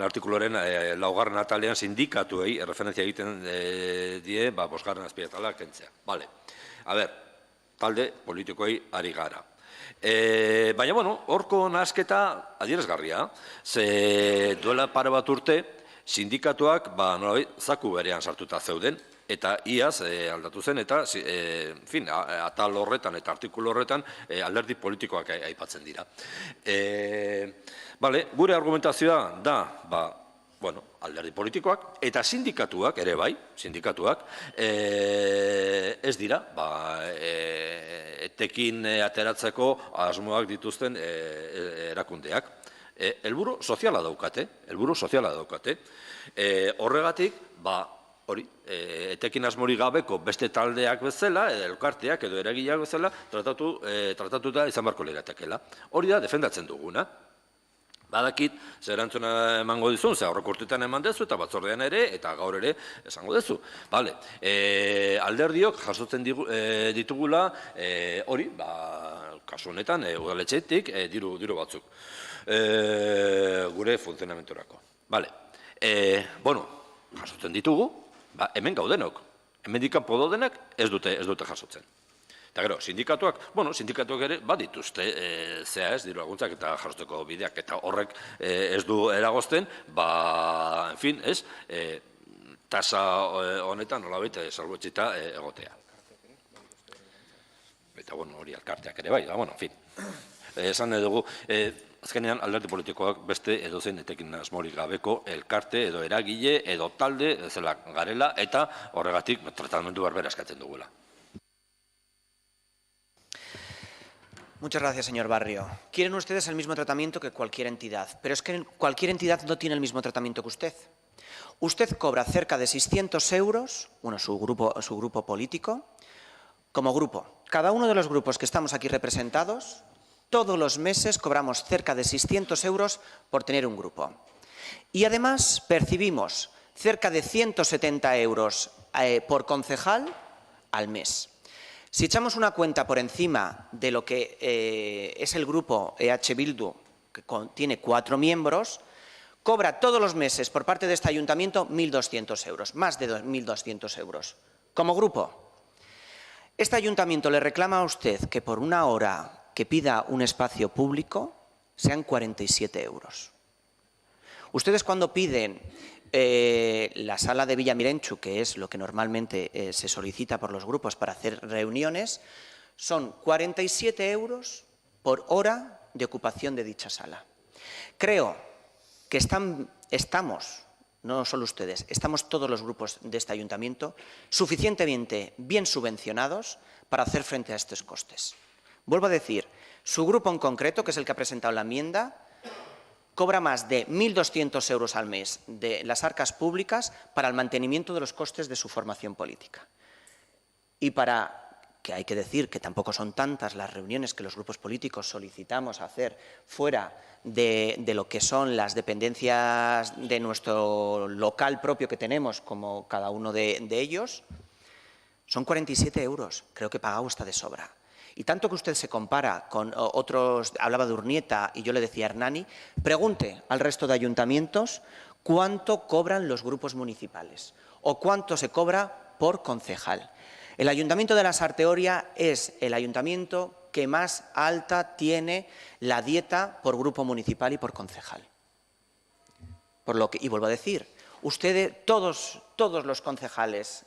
artikuloren 4. atalean sindikatuei referentzia egiten die 5. azpiatala kentzea. Vale. A ver, talde politikoei ari gara. Baina, horko nahasketa adierazgarria, ze duela pare bat urte, sindikatuak, zaku berean sartuta zeuden, eta iaz aldatu zen, eta, atal horretan eta artikulu horretan alderdi politikoak aipatzen dira. Gure argumentazioa da, alderdi politikoak eta sindikatuak ere bai, ez dira, etekin ateratzeko asmoak dituzten erakundeak. Helburu soziala daukate. Horregatik, etekin asmori gabeko beste taldeak bezala, elkarteak edo eragileak bezala, tratatuta izan barko liratekela. Hori da, defendatzen duguna. Badakit, zer erantzuna emango dizun, ze aurreko urtetan eman dezu, eta batzordean ere, eta gaur ere esango dezu. Alderdiok jasotzen ditugula, hori, kasu honetan, udaletxetik, diru batzuk. Gure funtzionamenturako. Jasotzen ditugu, hemen gaudenok. Hemen dikapo daudenak ez dute jasotzen. Eta gero, sindikatuak ere badituzte diru laguntzak eta jasoteko bideak, eta horrek ez du eragozten, tasa honetan nolabait salbuetsita egotea. Eta hori elkarteak ere bai, esan dugu, azkenean alderdi politikoak beste edozein etekin asmorik gabeko elkarte edo eragile edo talde zela garela, eta horregatik tratamendu berbera eskatzen dugula. Muchas gracias, señor Barrio. Quieren ustedes el mismo tratamiento que cualquier entidad, pero es que cualquier entidad no tiene el mismo tratamiento que usted. Usted cobra cerca de 600 euros, su grupo político, como grupo. Cada uno de los grupos que estamos aquí representados, todos los meses cobramos cerca de 600 euros por tener un grupo. Y además percibimos cerca de 170 euros por concejal al mes. Si echamos una cuenta por encima de lo que es el grupo EH Bildu, que tiene 4 miembros, cobra todos los meses por parte de este ayuntamiento 1.200 euros, más de 1.200 euros. Como grupo, este ayuntamiento le reclama a usted que por una hora que pida un espacio público sean 47 euros. Ustedes cuando piden la sala de Villamirenchu, que es lo que normalmente se solicita por los grupos para hacer reuniones, son 47 euros por hora de ocupación de dicha sala. Creo que estamos, no solo ustedes, estamos todos los grupos de este ayuntamiento suficientemente bien subvencionados para hacer frente a estos costes. Vuelvo a decir, su grupo en concreto, que es el que ha presentado la enmienda, cobra más de 1.200 euros al mes de las arcas públicas para el mantenimiento de los costes de su formación política. Y que hay que decir que tampoco son tantas las reuniones que los grupos políticos solicitamos hacer fuera de lo que son las dependencias de nuestro local propio que tenemos, como cada uno de ellos, son 47 euros. Creo que pagado está de sobra. Y tanto que usted se compara con otros, hablaba de Urnieta y yo le decía a Hernani, pregunte al resto de ayuntamientos cuánto cobran los grupos municipales o cuánto se cobra por concejal. El Ayuntamiento de la Sarteoria es el ayuntamiento que más alta tiene la dieta por grupo municipal y por concejal. Y vuelvo a decir, ustedes, todos los concejales,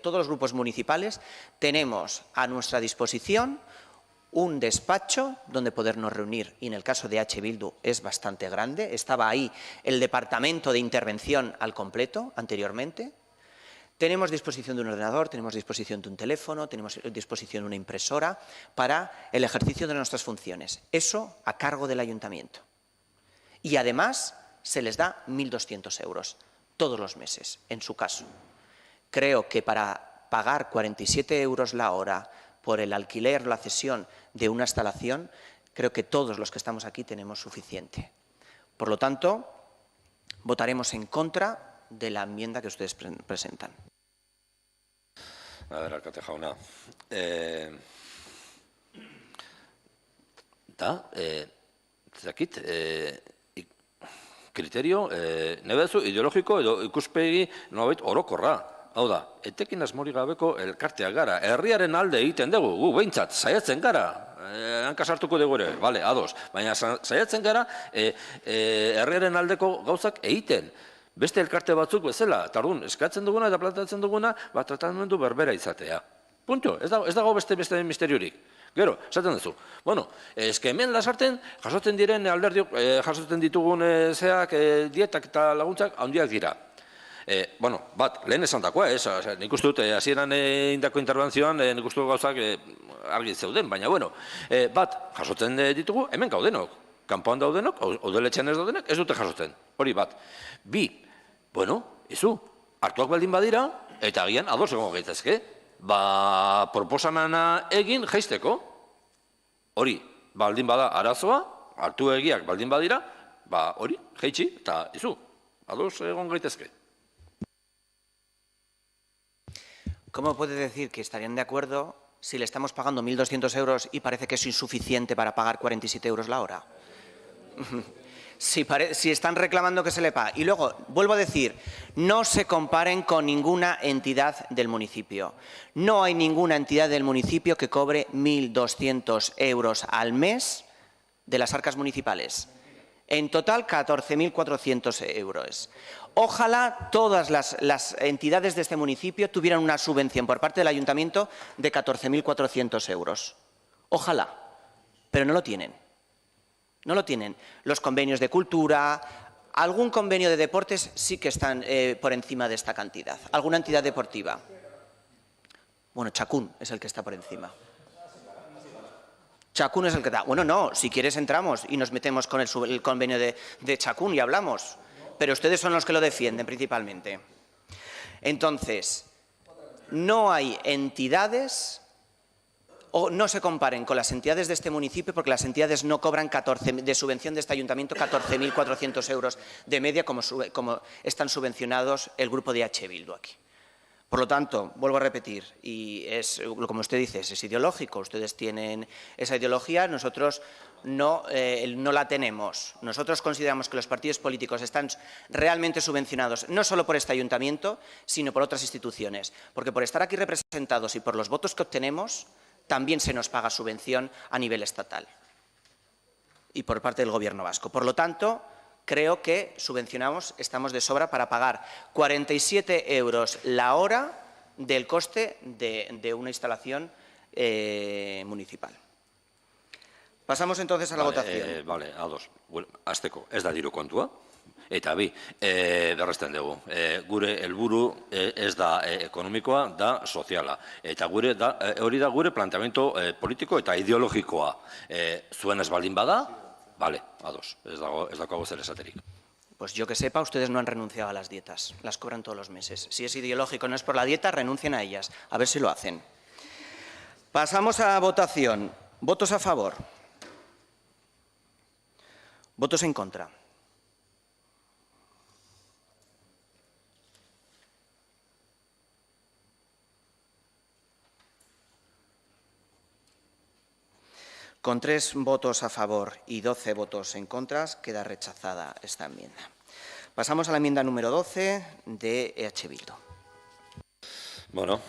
todos los grupos municipales, tenemos a nuestra disposición un despacho donde podernos reunir. Y en el caso de H. Bildu es bastante grande. Estaba ahí el departamento de intervención al completo anteriormente. Tenemos disposición de un ordenador, tenemos disposición de un teléfono, tenemos disposición de una impresora para el ejercicio de nuestras funciones. Eso a cargo del ayuntamiento. Y además se les da 1.200 euros todos los meses, en su caso. Creo que para pagar 47 euros la hora por el alquiler o la cesión de una instalación, creo que todos los que estamos aquí tenemos suficiente. Por lo tanto, votaremos en contra de la enmienda que ustedes presentan. A ver, alkate jauna. Zakit, kriterio, nebezu ideologiko edo ikuspegi nolabait orokorra. Hau da, etekin asmori gabeko elkarteak gara. Herriaren alde egiten dugu, gu behintzat, saiatzen gara. Hankasartuko dugu ere, bale, ados. Baina saiatzen gara, herriaren aldeko gauzak egiten. Beste elkarte batzuk bezala, eta orduan, eskatzen duguna eta plantatzen duguna, tratamendu berbera izatea. Punto, ez dago beste misteriorik. Gero, esaten duzu. Bueno, eske hemen lasarten, jasotzen diren alderdiok, jasotzen ditugun zeak, dietak eta laguntzak handiak dira. Bueno, bat, lehen esan dakoa, nik uste dut, hasieran indako intervenzioan, nik uste dut gauzak argi zeuden, baina, bueno, bat, jasotzen ditugu, hemen gaudenok. Kanpoan daudenok, udaletxean ez daudenak, ez dute jasotzen. Hori bat. Bi, bueno, hartuak baldin badira, eta agian ados egongo gaitezke, proposamena egin jaisteko. Hori, baldin bada arazoa, hartu egiak baldin badira, hori, jaitsi, eta ados egon gaitezke. ¿Cómo puede decir que estarían de acuerdo si le estamos pagando 1.200 euros y parece que es insuficiente para pagar 47 euros la hora? Si están reclamando que se le pague. Y luego, vuelvo a decir, no se comparen con ninguna entidad del municipio. No hay ninguna entidad del municipio que cobre 1.200 euros al mes de las arcas municipales. En total, 14.400 euros. Ojalá todas las entidades de este municipio tuvieran una subvención por parte del ayuntamiento de 14.400 euros. Ojalá, pero no lo tienen. No lo tienen. Los convenios de cultura, algún convenio de deportes sí que están por encima de esta cantidad. Alguna entidad deportiva. Bueno, Chacún es el que está por encima. Chacún es el que está. Bueno, no, si quieres entramos y nos metemos con el convenio de Chacún y hablamos. Pero ustedes son los que lo defienden principalmente. Entonces, no hay entidades, o no se comparen con las entidades de este municipio, porque las entidades no cobran de subvención de este ayuntamiento 14.400 euros de media como están subvencionados el grupo de H. Bildu aquí. Por lo tanto, vuelvo a repetir, y es como usted dice, es ideológico, ustedes tienen esa ideología, nosotros no la tenemos. Nosotros consideramos que los partidos políticos están realmente subvencionados, no solo por este ayuntamiento, sino por otras instituciones, porque por estar aquí representados y por los votos que obtenemos, también se nos paga subvención a nivel estatal y por parte del Gobierno vasco. Por lo tanto, creo que estamos de sobra para pagar 47 euros la hora del coste de una instalación municipal. Pasamos entonces a la votación. Vale, ados. Azteko, ez da diru kontua. Eta bi, berresten dugu, gure helburu ez da ekonomikoa, da soziala. Eta hori da gure planteamiento politiko eta ideologikoa. Zuen ez baldin bada, bale, ados, ez dago zer esaterik. Pues yo que sepa, ustedes no han renunciado a las dietas, las cobran todos los meses. Si es ideológico, no es por la dieta, renuncien a ellas, a ver si lo hacen. Pasamos a votación. ¿Votos a favor? ¿Votos en contra? Con 3 votos a favor y 12 votos en contra, queda rechazada esta enmienda. Pasamos a la enmienda número 12 de EH Bildu. Bueno,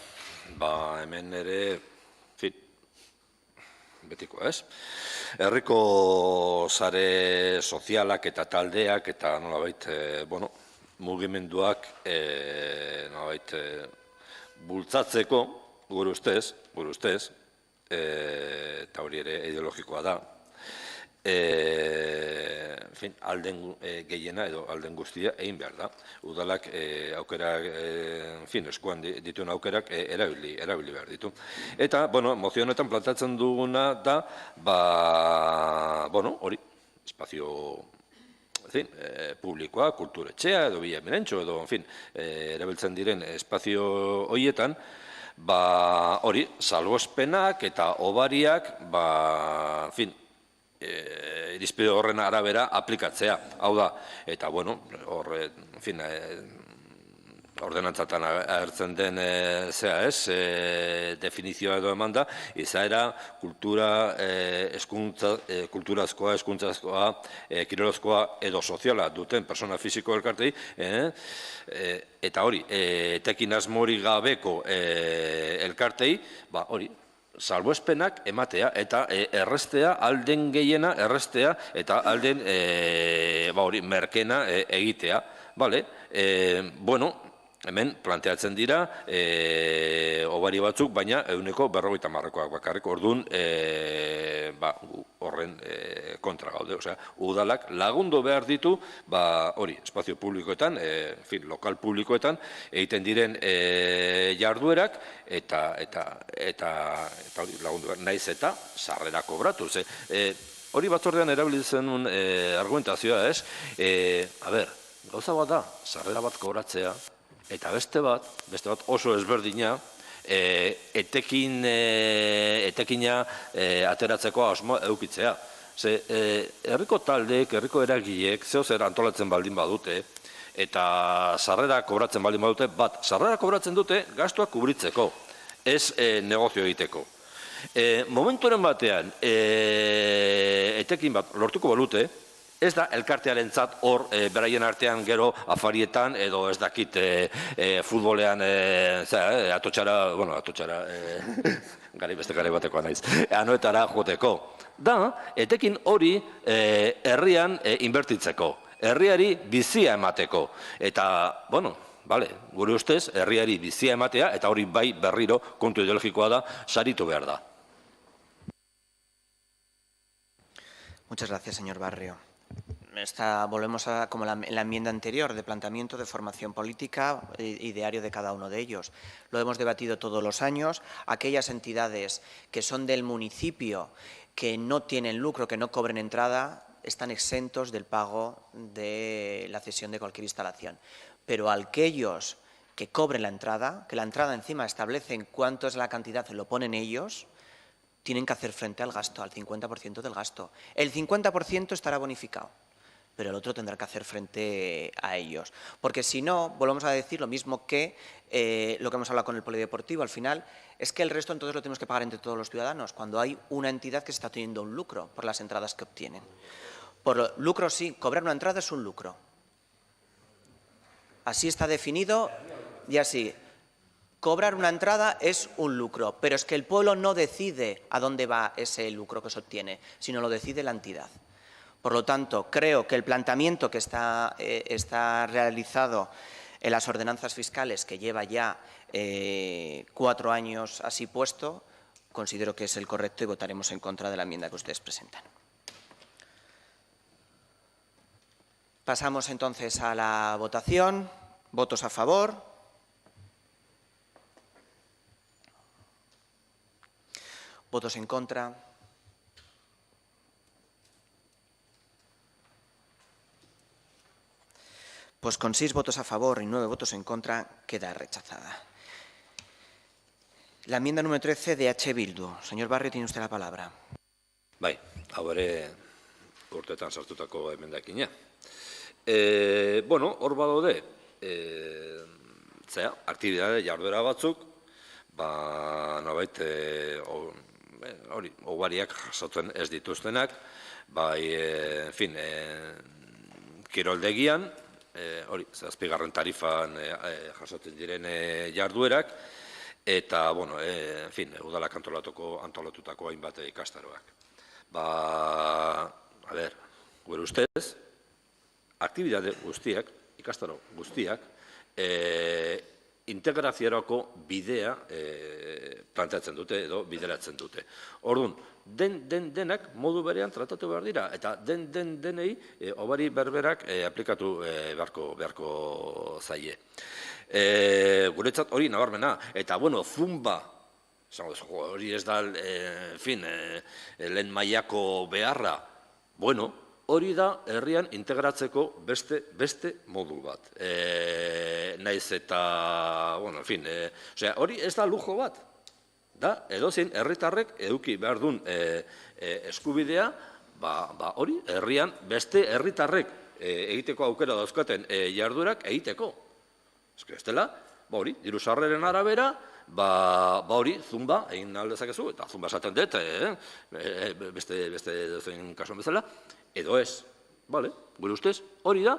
hemen ere, betiko ez. Herriko sare sozialak eta taldeak eta nolabait, mugimenduak nolabait bultzatzeko, gure ustez, eta hori ere ideologikoa da. Alden gehiena edo alden guztia egin behar da. Udalak aukerak, eskuan dituen aukerak erabili behar ditu. Eta, mozio honetan plantatzen duguna da, hori, espazio publikoa, kulturetxea edo bila emenentxo edo, erabiltzen diren espazio horietan, hori, salbuespenak eta hobariak, irizpide horren arabera aplikatzea. Hau da, eta, ordenantzatan agertzen den definizioa edo eman da, izaera kulturazkoa, eskuntzazkoa, kirolazkoa edo soziala duten persona fisiko elkartei, eta hori, etekin asmori gabeko elkartei, hori, salbuespenak ematea eta errestea, alden gehiena errestea eta alden merkena egitea. Hemen planteatzen dira hobari batzuk, baina 50%koak bakarrik, orduan horren kontra gaude. Udalak lagundu behar ditu, hori, espazio publikoetan, lokal publikoetan, egiten diren jarduerak, eta hori lagundu behar, naiz eta sarrera kobratu. Hori batzordean erabilitzen argumentazioa, ez? Gauza bat da, sarrera bat kobratzea, eta beste bat oso ezberdina, etekina ateratzeko asmoa eukitzea. Herriko taldeek, herriko eragileek, zer antolatzen baldin badute, eta sarrera kobratzen baldin badute, sarrera kobratzen dute gastuak kubritzeko, ez negozio egiteko. Momentuaren batean, etekin bat lortuko balute, ez da elkartearen zat hor beraien artean gero afarietan edo ez dakit futbolean atotxara, beste gari batekoa naiz, anoetara joteko. Da, etekin hori herrian inbertitzeko, herriari bizia emateko. Eta, gure ustez, herriari bizia ematea eta hori bai berriro kontu ideologikoa da, saritu behar da. Muchas gracias, señor Barrio. Volvemos a, como en la enmienda anterior, de planteamiento de formación política y diario de cada uno de ellos. Lo hemos debatido todos los años. Aquellas entidades que son del municipio, que no tienen lucro, que no cobren entrada, están exentos del pago de la cesión de cualquier instalación. Pero aquellos que cobren la entrada, que la entrada encima establece en cuánto es la cantidad, lo ponen ellos, tienen que hacer frente al gasto, al 50% del gasto. El 50% estará bonificado, pero el otro tendrá que hacer frente a ellos. Porque si no, volvemos a decir lo mismo que lo que hemos hablado con el polideportivo, al final, es que el resto entonces lo tenemos que pagar entre todos los ciudadanos, cuando hay una entidad que se está teniendo un lucro por las entradas que obtienen. Por lucro sí, cobrar una entrada es un lucro. Así está definido y así. Cobrar una entrada es un lucro, pero es que el pueblo no decide a dónde va ese lucro que se obtiene, sino lo decide la entidad. Por lo tanto, creo que el planteamiento que está realizado en las ordenanzas fiscales, que lleva ya 4 años así puesto, considero que es el correcto y votaremos en contra de la enmienda que ustedes presentan. Pasamos entonces a la votación. ¿Votos a favor? ¿Votos en contra? Pues con 6 votos a favor y 9 votos en contra queda rechazada. La enmienda número 13 de H. Bildu. Señor Barrio, tiene usted la palabra. Bai, hau ere urtetan sartutako emendakina. Hor badaude, aktibitate jarduera batzuk, nolabait, hobariak jasotzen ez dituztenak, kiroldegian, zazpigarren tarifan jasotzen diren jarduerak, eta, udalak antolatutako hainbat ikastaroak. Gure ustez, aktibitate guztiak, ikastaro guztiak, integraziorako bidea planteatzen dute edo bideratzen dute. Orduan, denak modu berean tratatu behar dira, eta denei hobari berberak aplikatu beharko zaie. Guretzat hori nabarmena, eta zumba, hori ez da, lehen mailako beharra, hori da herrian integratzeko beste modu bat. Naiz eta, hori ez da lujo bat. Da, edozein herritarrek eduki behar duen eskubidea, hori herrian beste herritarrek egiteko aukera dauzkaten jarduerak egiteko. Ez dela, hori, diru sarreren arabera, hori, zumba egin aldezakezu, eta zumba esaten dut, beste edozein kasuan bezala, edo ez, gure ustez, hori da,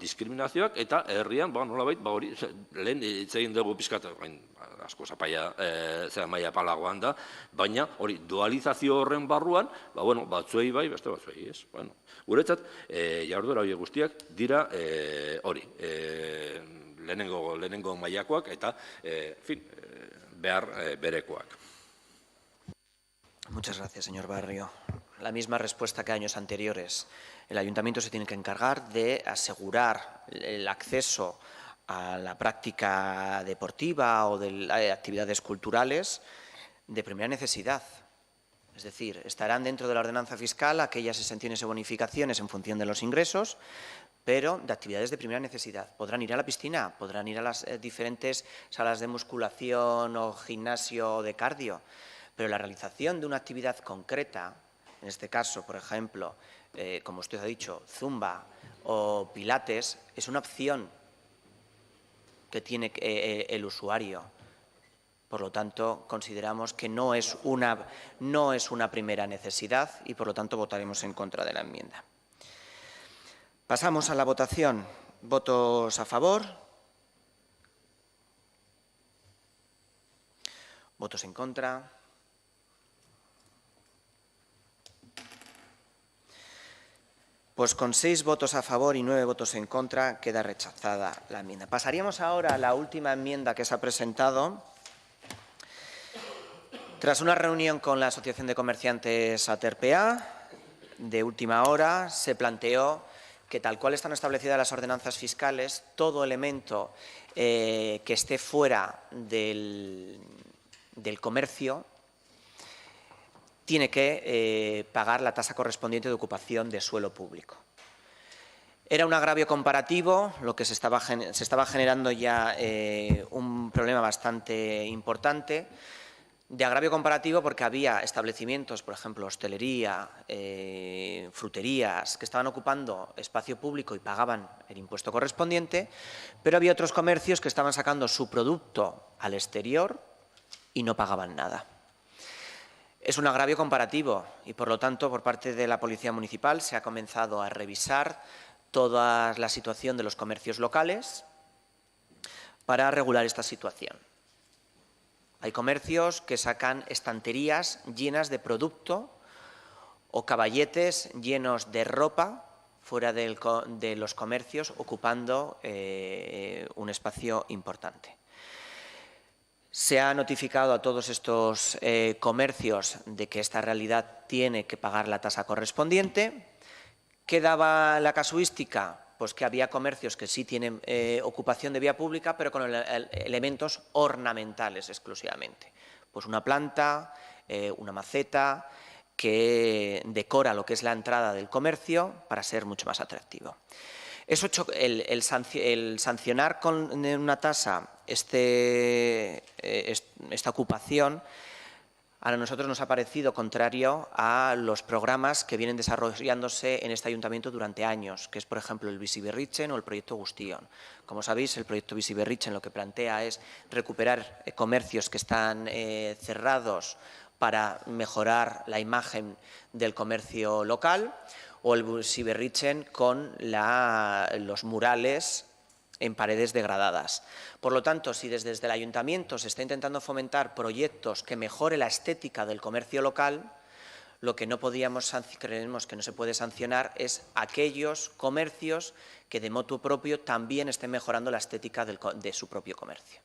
diskriminazioak eta herrian, nolabait, hori, lehen hitz egin dugu pizkat, asko zapaia, zera maila palagoan da, baina hori, dualizazio horren barruan, batzuei bai, beste batzuei ez. Guretzat, jarduera horiek guztiak dira hori, lehenengo mailakoak eta, behar berekoak. Muchas gracias, señor Barrio. La misma respuesta que años anteriores. El Ayuntamiento se tiene que encargar de asegurar el acceso a la práctica deportiva o de actividades culturales de primera necesidad. Es decir, estarán dentro de la ordenanza fiscal aquellas exenciones o bonificaciones en función de los ingresos, pero de actividades de primera necesidad. Podrán ir a la piscina, podrán ir a las diferentes salas de musculación o gimnasio o de cardio, pero la realización de una actividad concreta, en este caso, por ejemplo, como usted ha dicho, zumba o pilates, es una opción que tiene el usuario. Por lo tanto, consideramos que no es una primera necesidad y, por lo tanto, votaremos en contra de la enmienda. Pasamos a la votación. ¿Votos a favor? ¿Votos en contra? Pues con 6 votos a favor y 9 votos en contra queda rechazada la enmienda. Pasaríamos ahora a la última enmienda que se ha presentado. Tras una reunión con la Asociación de Comerciantes Aterpea, de última hora, se planteó que tal cual están establecidas las ordenanzas fiscales, todo elemento que esté fuera del comercio tiene que pagar la tasa correspondiente de ocupación de suelo público. Era un agravio comparativo, lo que se estaba generando ya un problema bastante importante, de agravio comparativo porque había establecimientos, por ejemplo, hostelería, fruterías, que estaban ocupando espacio público y pagaban el impuesto correspondiente, pero había otros comercios que estaban sacando su producto al exterior y no pagaban nada. Es un agravio comparativo y, por lo tanto, por parte de la Policía Municipal se ha comenzado a revisar toda la situación de los comercios locales para regular esta situación. Hay comercios que sacan estanterías llenas de producto o caballetes llenos de ropa fuera de los comercios, ocupando un espacio importante. Se ha notificado a todos estos comercios de que esta realidad tiene que pagar la tasa correspondiente. ¿Qué daba la casuística? Pues que había comercios que sí tienen ocupación de vía pública, pero con elementos ornamentales exclusivamente. Pues una planta, una maceta, que decora lo que es la entrada del comercio para ser mucho más atractivo. Eso, el sancionar con una tasa esta ocupación, a nosotros nos ha parecido contrario a los programas que vienen desarrollándose en este ayuntamiento durante años, que es, por ejemplo, el Bizi Berritzen o el proyecto Guztion. Como sabéis, el proyecto Bizi Berritzen lo que plantea es recuperar comercios que están cerrados para mejorar la imagen del comercio local, o el Bizi Berritzen con los murales en paredes degradadas. Por lo tanto, si desde el ayuntamiento se está intentando fomentar proyectos que mejore la estética del comercio local, lo que no creemos que no se puede sancionar es aquellos comercios que de motu propio también estén mejorando la estética de su propio comercio.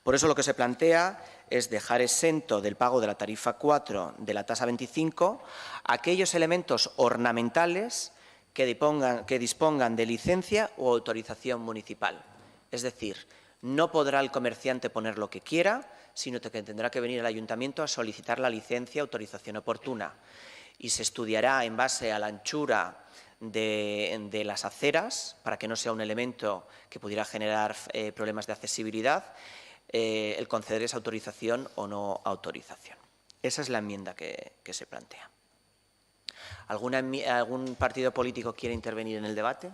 Por eso lo que se plantea es dejar exento del pago de la tarifa 4 de la tasa 25 aquellos elementos ornamentales que dispongan de licencia o autorización municipal. Es decir, no podrá el comerciante poner lo que quiera, sino que tendrá que venir al ayuntamiento a solicitar la licencia o autorización oportuna. Y se estudiará en base a la anchura de las aceras, para que no sea un elemento que pudiera generar problemas de accesibilidad, el conceder esa autorización o no autorización. Esa es la enmienda que se plantea. ¿Algún partido político quiere intervenir en el debate?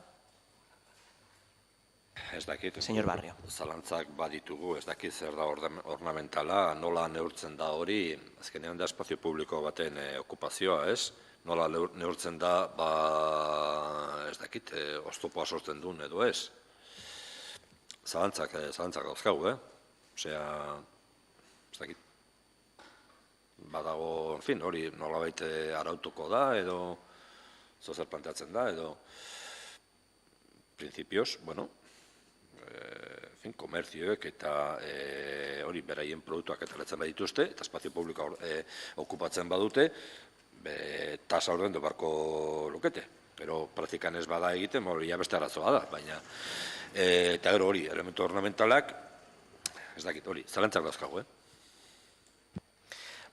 Ez dakit, Señor Barrio. Zalantzak baditugu, ez dakit zer da ornamentala, nola neurtzen da hori, azkenean da espazio publiko baten okupazioa, ez? Nola neurtzen da, ez dakit, oztopoa sortzen duen edo ez? Zalantzak dauzkagu, Osea, ez dakit. Badago, en fin, hori nolabait arautuko da, edo zer planteatzen da, edo principios, bueno, komerzioek eta hori beraien produktuak ateratzen badituzte, eta espazio publikoa okupatzen badute, tasa ordaindu beharko lukete. Pero praktikan ez bada egiten, hori ja beste arazoa da, baina eta gero hori, elementu ornamentalak, ez dakit hori, zalantzak dauzkagu,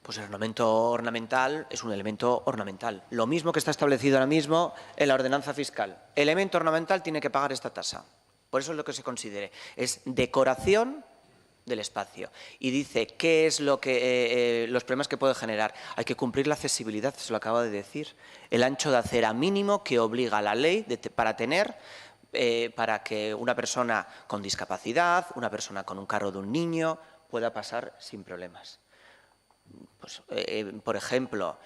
Pues el ornamento ornamental es un elemento ornamental. Lo mismo que está establecido ahora mismo en la ordenanza fiscal. Elemento ornamental tiene que pagar esta tasa. Por eso es lo que se considere. Es decoración del espacio. Y dice qué es lo que los problemas que puede generar. Hay que cumplir la accesibilidad, se lo acaba de decir. El ancho de acera mínimo que obliga la ley para que una persona con discapacidad, una persona con un carro de un niño, pueda pasar sin problemas. Pues, por ejemplo,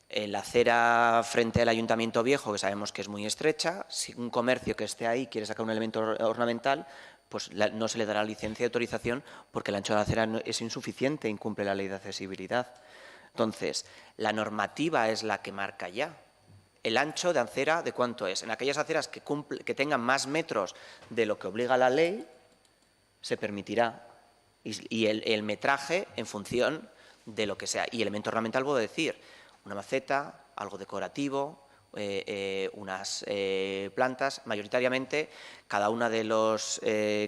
en la acera frente al Ayuntamiento Viejo, que sabemos que es muy estrecha, si un comercio que esté ahí quiere sacar un elemento ornamental, pues no se le dará licencia de autorización porque el ancho de la acera es insuficiente, incumple la ley de accesibilidad. Entonces, la normativa es la que marca ya. El ancho de acera, ¿de cuánto es? En aquellas aceras que tengan más metros de lo que obliga la ley, se permitirá. Y el metraje en función de lo que sea. Y elemento ornamental, puedo decir, una maceta, algo decorativo, unas plantas. Mayoritariamente, cada uno de los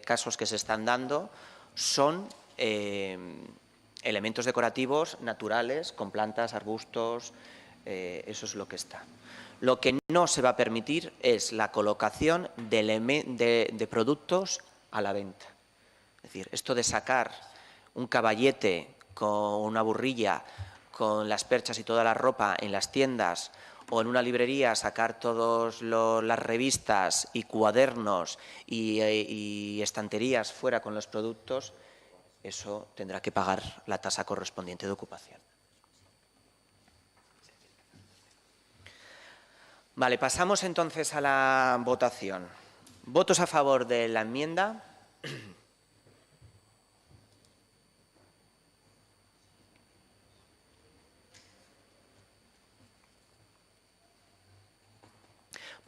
casos que se están dando son elementos decorativos naturales, con plantas, arbustos, eso es lo que está. Lo que no se va a permitir es la colocación de productos a la venta. Es decir, esto de sacar un caballete con una burrilla, con las perchas y toda la ropa en las tiendas, o en una librería sacar todas las revistas y cuadernos y estanterías fuera con los productos, eso tendrá que pagar la tasa correspondiente de ocupación. Vale, pasamos entonces a la votación. ¿Votos a favor de la enmienda?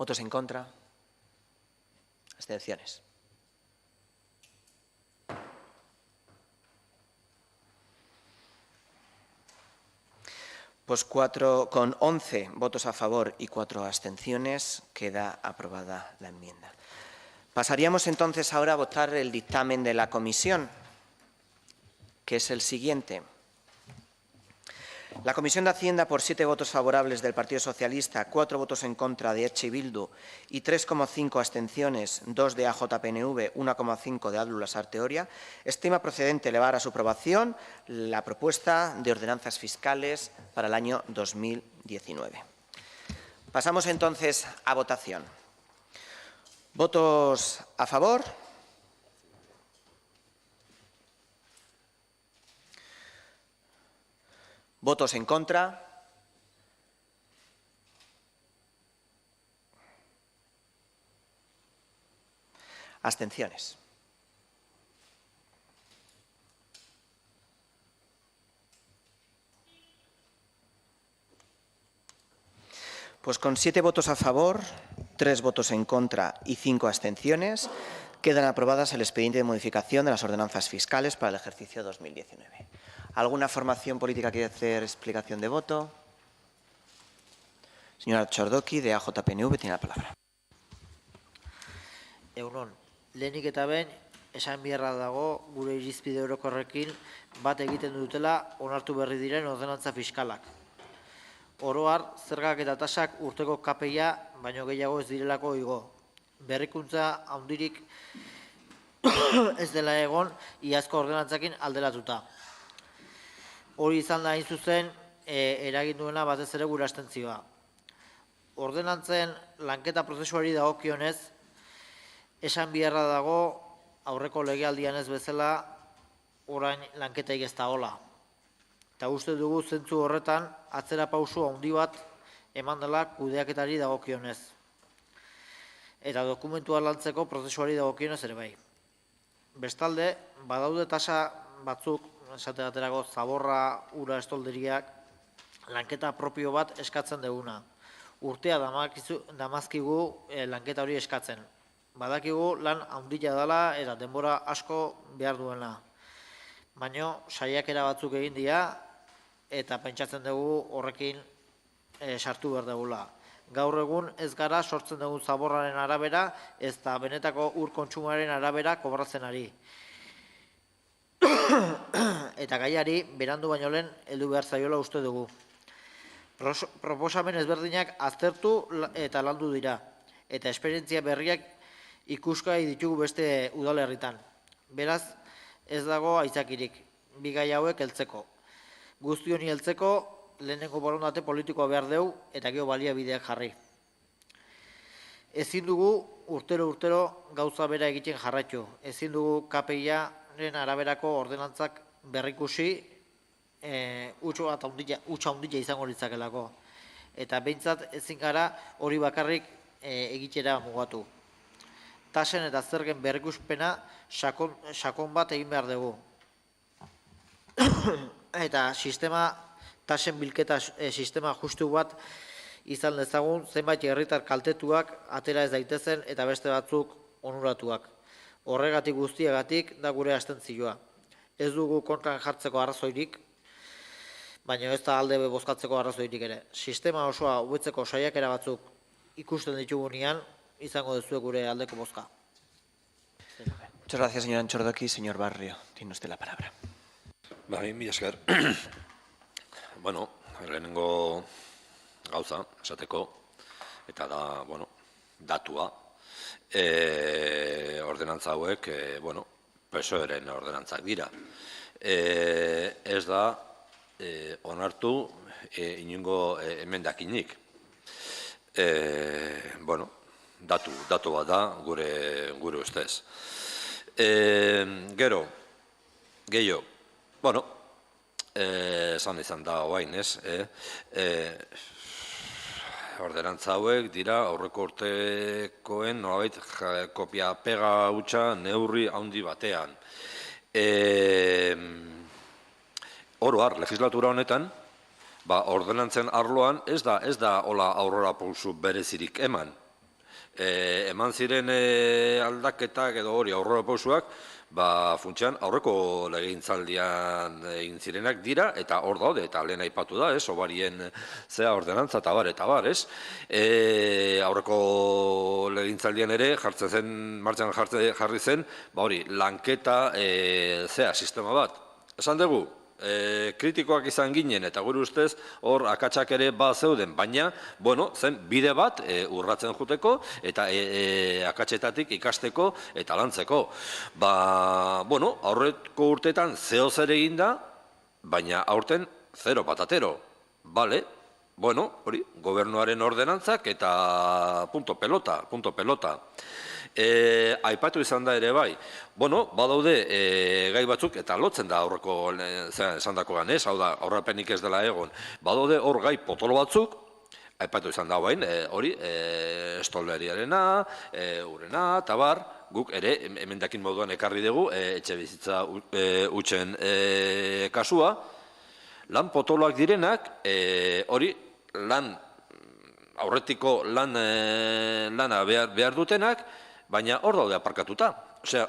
¿Votos en contra? Abstenciones. Pues con 11 votos a favor y 4 abstenciones queda aprobada la enmienda. Pasaríamos entonces ahora a votar el dictamen de la comisión, que es el siguiente. La Comisión de Hacienda, por 7 votos favorables del Partido Socialista, 4 votos en contra de EH Bildu y 3,5 abstenciones, 2 de AJPNV, 1,5 de Abdul Lasarte-Oria, estima procedente elevar a su aprobación la propuesta de ordenanzas fiscales para el año 2019. Pasamos entonces a votación. ¿Votos a favor? ¿Votos en contra? Abstenciones. Pues con 7 votos a favor, 3 votos en contra y 5 abstenciones, quedan aprobadas el expediente de modificación de las ordenanzas fiscales para el ejercicio 2019. ¿Alguna formación política quiere hacer explicación de voto? Señora Txordoki, de AJPNV, tiene la palabra. Egunon, lehenik eta behin, esan beharra dago gure irizpide orokorrekin bat egiten dutela onartu berri diren ordenantza fiskalak. Oro har, zergak eta tasak urteko KPIa baino gehiago ez direlako igo. Berrikuntza handirik ez dela egon iazko ordenantzakin alderatuta. Hori izan da hain zuzen eragin duena batez ere gure abstentzioa. Ordenantzen lanketa prozesuari dagokionez, esan beharra dago aurreko legealdian ez bezala orain lanketaik ez dagoela. Eta uste dugu zentzu horretan atzera pausu handi bat eman dela kudeaketari dagokionez. Eta dokumentua lantzeko prozesuari dagokionez ere bai. Bestalde, badaude tasa batzuk, esate baterako zaborra, ura, estolderiak, lanketa propio bat eskatzen duguna. Urtea damazkigu lanketa hori eskatzen. Badakigu lan handia dela eta denbora asko behar duena. Baina saiakera batzuk egin dira eta pentsatzen dugu horrekin sartu behar dugula. Gaur egun ez gara sortzen dugun zaborraren arabera ez da benetako ur kontsumoaren arabera kobratzen ari. Eta gaiari berandu baino lehen heldu behar zaiola uste dugu. Proposamen ezberdinak aztertu eta landu dira, eta esperientzia berriak ikusgai ditugu beste udalerritan. Beraz, ez dago aitzakirik, bi gai hauek heltzeko. Guzti honi heltzeko, lehenengo borondate politikoa behar dugu eta gero baliabideak jarri. Ezin dugu urtero gauza bera egiten jarraitu. Ezin dugu KPIaren araberako ordenantzak berrikusi utxa handia izango litzakelako. Eta behintzat ezin gara hori bakarrik egitera mugatu. Tasen eta zergen berrikuspena sakon bat egin behar dugu. Eta tasen bilketa sistema justu bat izan dezagun zenbait herritar kaltetuak atera ez daitezen eta beste batzuk onuratuak. Horregatik guztiagatik da gure abstentzioa. Ez dugu kontran jartzeko arrazoirik, baina ez da alde bozkatzeko arrazoirik ere. Sistema osoa hobetzeko saiakera batzuk ikusten ditugunean, izango duzue gure aldeko bozka. Muchas gracias, señora Txordoki. Señor Barrio, tiene usted la palabra. Mila esker. Bueno, lehenengo gauza, esateko, eta da, bueno, datua, ordenantza hauek, bueno, PSOE-ren ordenantzak dira. Ez da, onartu, inongo emendakinik. Bueno, datu bat da, gure ustez. Gero, gehiago, bueno, esan izan da oain, ez? Ordenantza hauek dira aurreko urtekoen nolabait kopia pega hutsa neurri handi batean. Oro har, legislatura honetan, ordenantzen arloan ez da hola aurrera pausu berezirik eman. Eman ziren aldaketak edo hori aurrerapausoak, funtsean aurreko legegintzaldian egin zirenak dira, eta hor daude, eta lehen aipatu da, hobarien zea ordenantza eta bar, ez? Aurreko legegintzaldian ere martxan jarri zen, hori, lanketa sistema bat. Esan dugu, kritikoak izan ginen, eta gure ustez, hor akatsak ere zeuden, baina, zen bide bat urratzen juteko, eta akatsetatik ikasteko eta lantzeko. Aurreko urteetan zehoz ere egin da, baina aurten 0 patatero. Bale, hori, gobernuaren ordenantzak eta punto pelota. Aipatu izan da ere bai. Badaude gai batzuk, eta lotzen da aurreko esan dakoan, hau da, aurrapenik ez dela egon. Badaude hor gai potolo batzuk, aipatu izan da bain, hori, estolderiarena, urena, eta bar, guk ere, emendakin moduan ekarri dugu, etxe bizitza utxen kasua, lan potoloak direnak, hori, aurretiko lana behar dutenak, baina hor daude aparkatuta.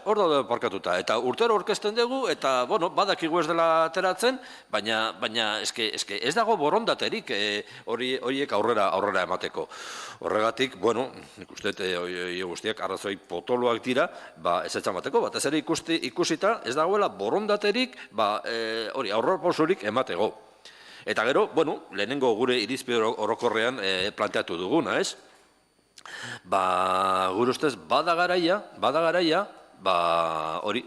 Hor daude aparkatuta. Eta urtero orkesten dugu, eta, badakigu ez dela ateratzen, baina ez dago borondaterik horiek aurrera emateko. Horregatik, nik uste, guztiak arrazoi potoloak dira, ez etxamateko, batez ere ikusita ez dagoela borondaterik, hori, aurrerapausorik emateko. Eta gero, lehenengo gure irizpide orokorrean planteatu duguna, ez? Gure ustez, bada garaia, hori,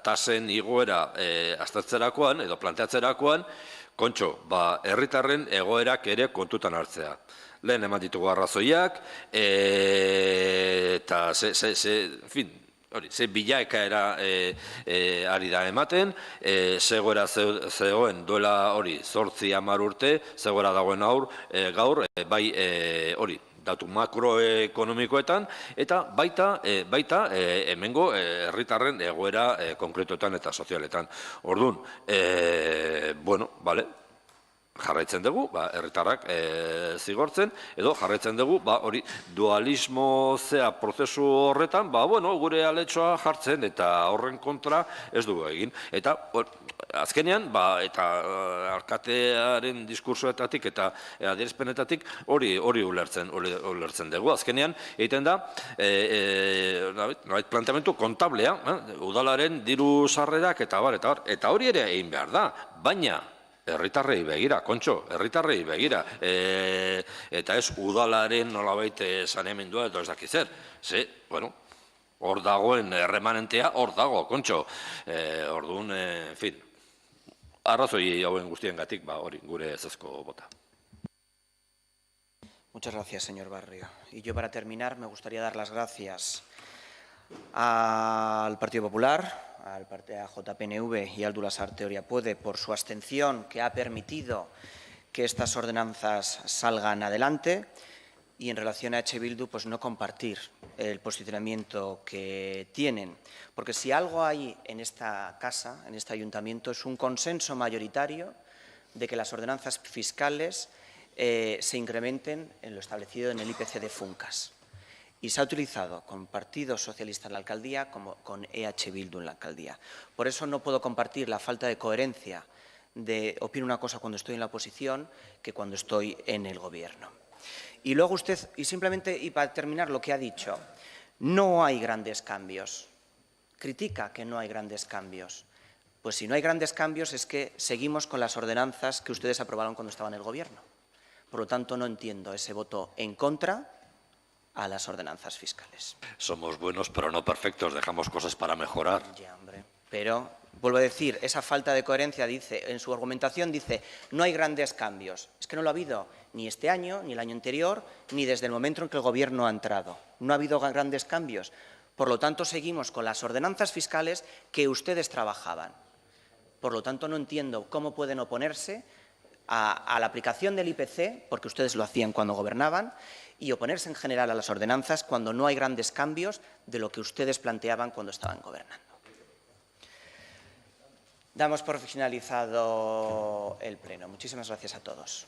tasen igoera aztertzerakoan, edo planteatzerakoan, kontxo, herritarren egoerak ere kontutan hartzea. Lehen eman ditugu arrazoiak, eta ze bilaekaera ari da ematen, zegoera zegoen duela hori 8-10 urte, zegoera dagoen gaur, bai hori, datu makroekonomikoetan, eta baita hemengo herritarren egoera konkretuetan eta sozialetan. Orduan, jarraitzen dugu, herritarrak zigortzen, edo jarraitzen dugu, hori, dualismo prozesu horretan, gure aletxoa jartzen, eta horren kontra ez dugu egin. Eta, azkenean, eta alkatearen diskursoetatik eta adierazpenetatik hori ulertzen dugu. Azkenean, egiten da, planteamendu kontablea, udalaren diru sarrerak eta bar, eta hori ere egin behar da, baina, herritarrei begira, kontxo, herritarrei begira, eta ez udalaren nolabait saneamendua edo ez dakizer. Hor dagoen erremanentea, hor dago, kontxo. Orduan, arrazoi hauen guztiengatik, hori gure ezezko bota. Muchas gracias, señor Barrio. Y yo, para terminar, me gustaría dar las gracias al Partido Popular, al partido JPNV y al Lasarte Oria Puede por su abstención que ha permitido que estas ordenanzas salgan adelante, y en relación a H. Bildu, pues no compartir el posicionamiento que tienen. Porque si algo hay en esta casa, en este ayuntamiento, es un consenso mayoritario de que las ordenanzas fiscales se incrementen en lo establecido en el IPC de Funcas. Y se ha utilizado con Partido Socialista en la alcaldía como con EH Bildu en la alcaldía. Por eso no puedo compartir la falta de coherencia de opino una cosa cuando estoy en la oposición que cuando estoy en el gobierno. Y luego usted, y simplemente, y para terminar lo que ha dicho, no hay grandes cambios. Critica que no hay grandes cambios. Pues si no hay grandes cambios es que seguimos con las ordenanzas que ustedes aprobaron cuando estaban en el gobierno. Por lo tanto, no entiendo ese voto en contra a las ordenanzas fiscales. Somos buenos, pero no perfectos, dejamos cosas para mejorar. Ya, hombre. Pero, vuelvo a decir, esa falta de coherencia dice, en su argumentación dice, no hay grandes cambios. Es que no lo ha habido ni este año, ni el año anterior, ni desde el momento en que el Gobierno ha entrado. No ha habido grandes cambios. Por lo tanto, seguimos con las ordenanzas fiscales que ustedes trabajaban. Por lo tanto, no entiendo cómo pueden oponerse a la aplicación del IPC, porque ustedes lo hacían cuando gobernaban, y oponerse en general a las ordenanzas cuando no hay grandes cambios de lo que ustedes planteaban cuando estaban gobernando. Damos por finalizado el pleno. Muchísimas gracias a todos.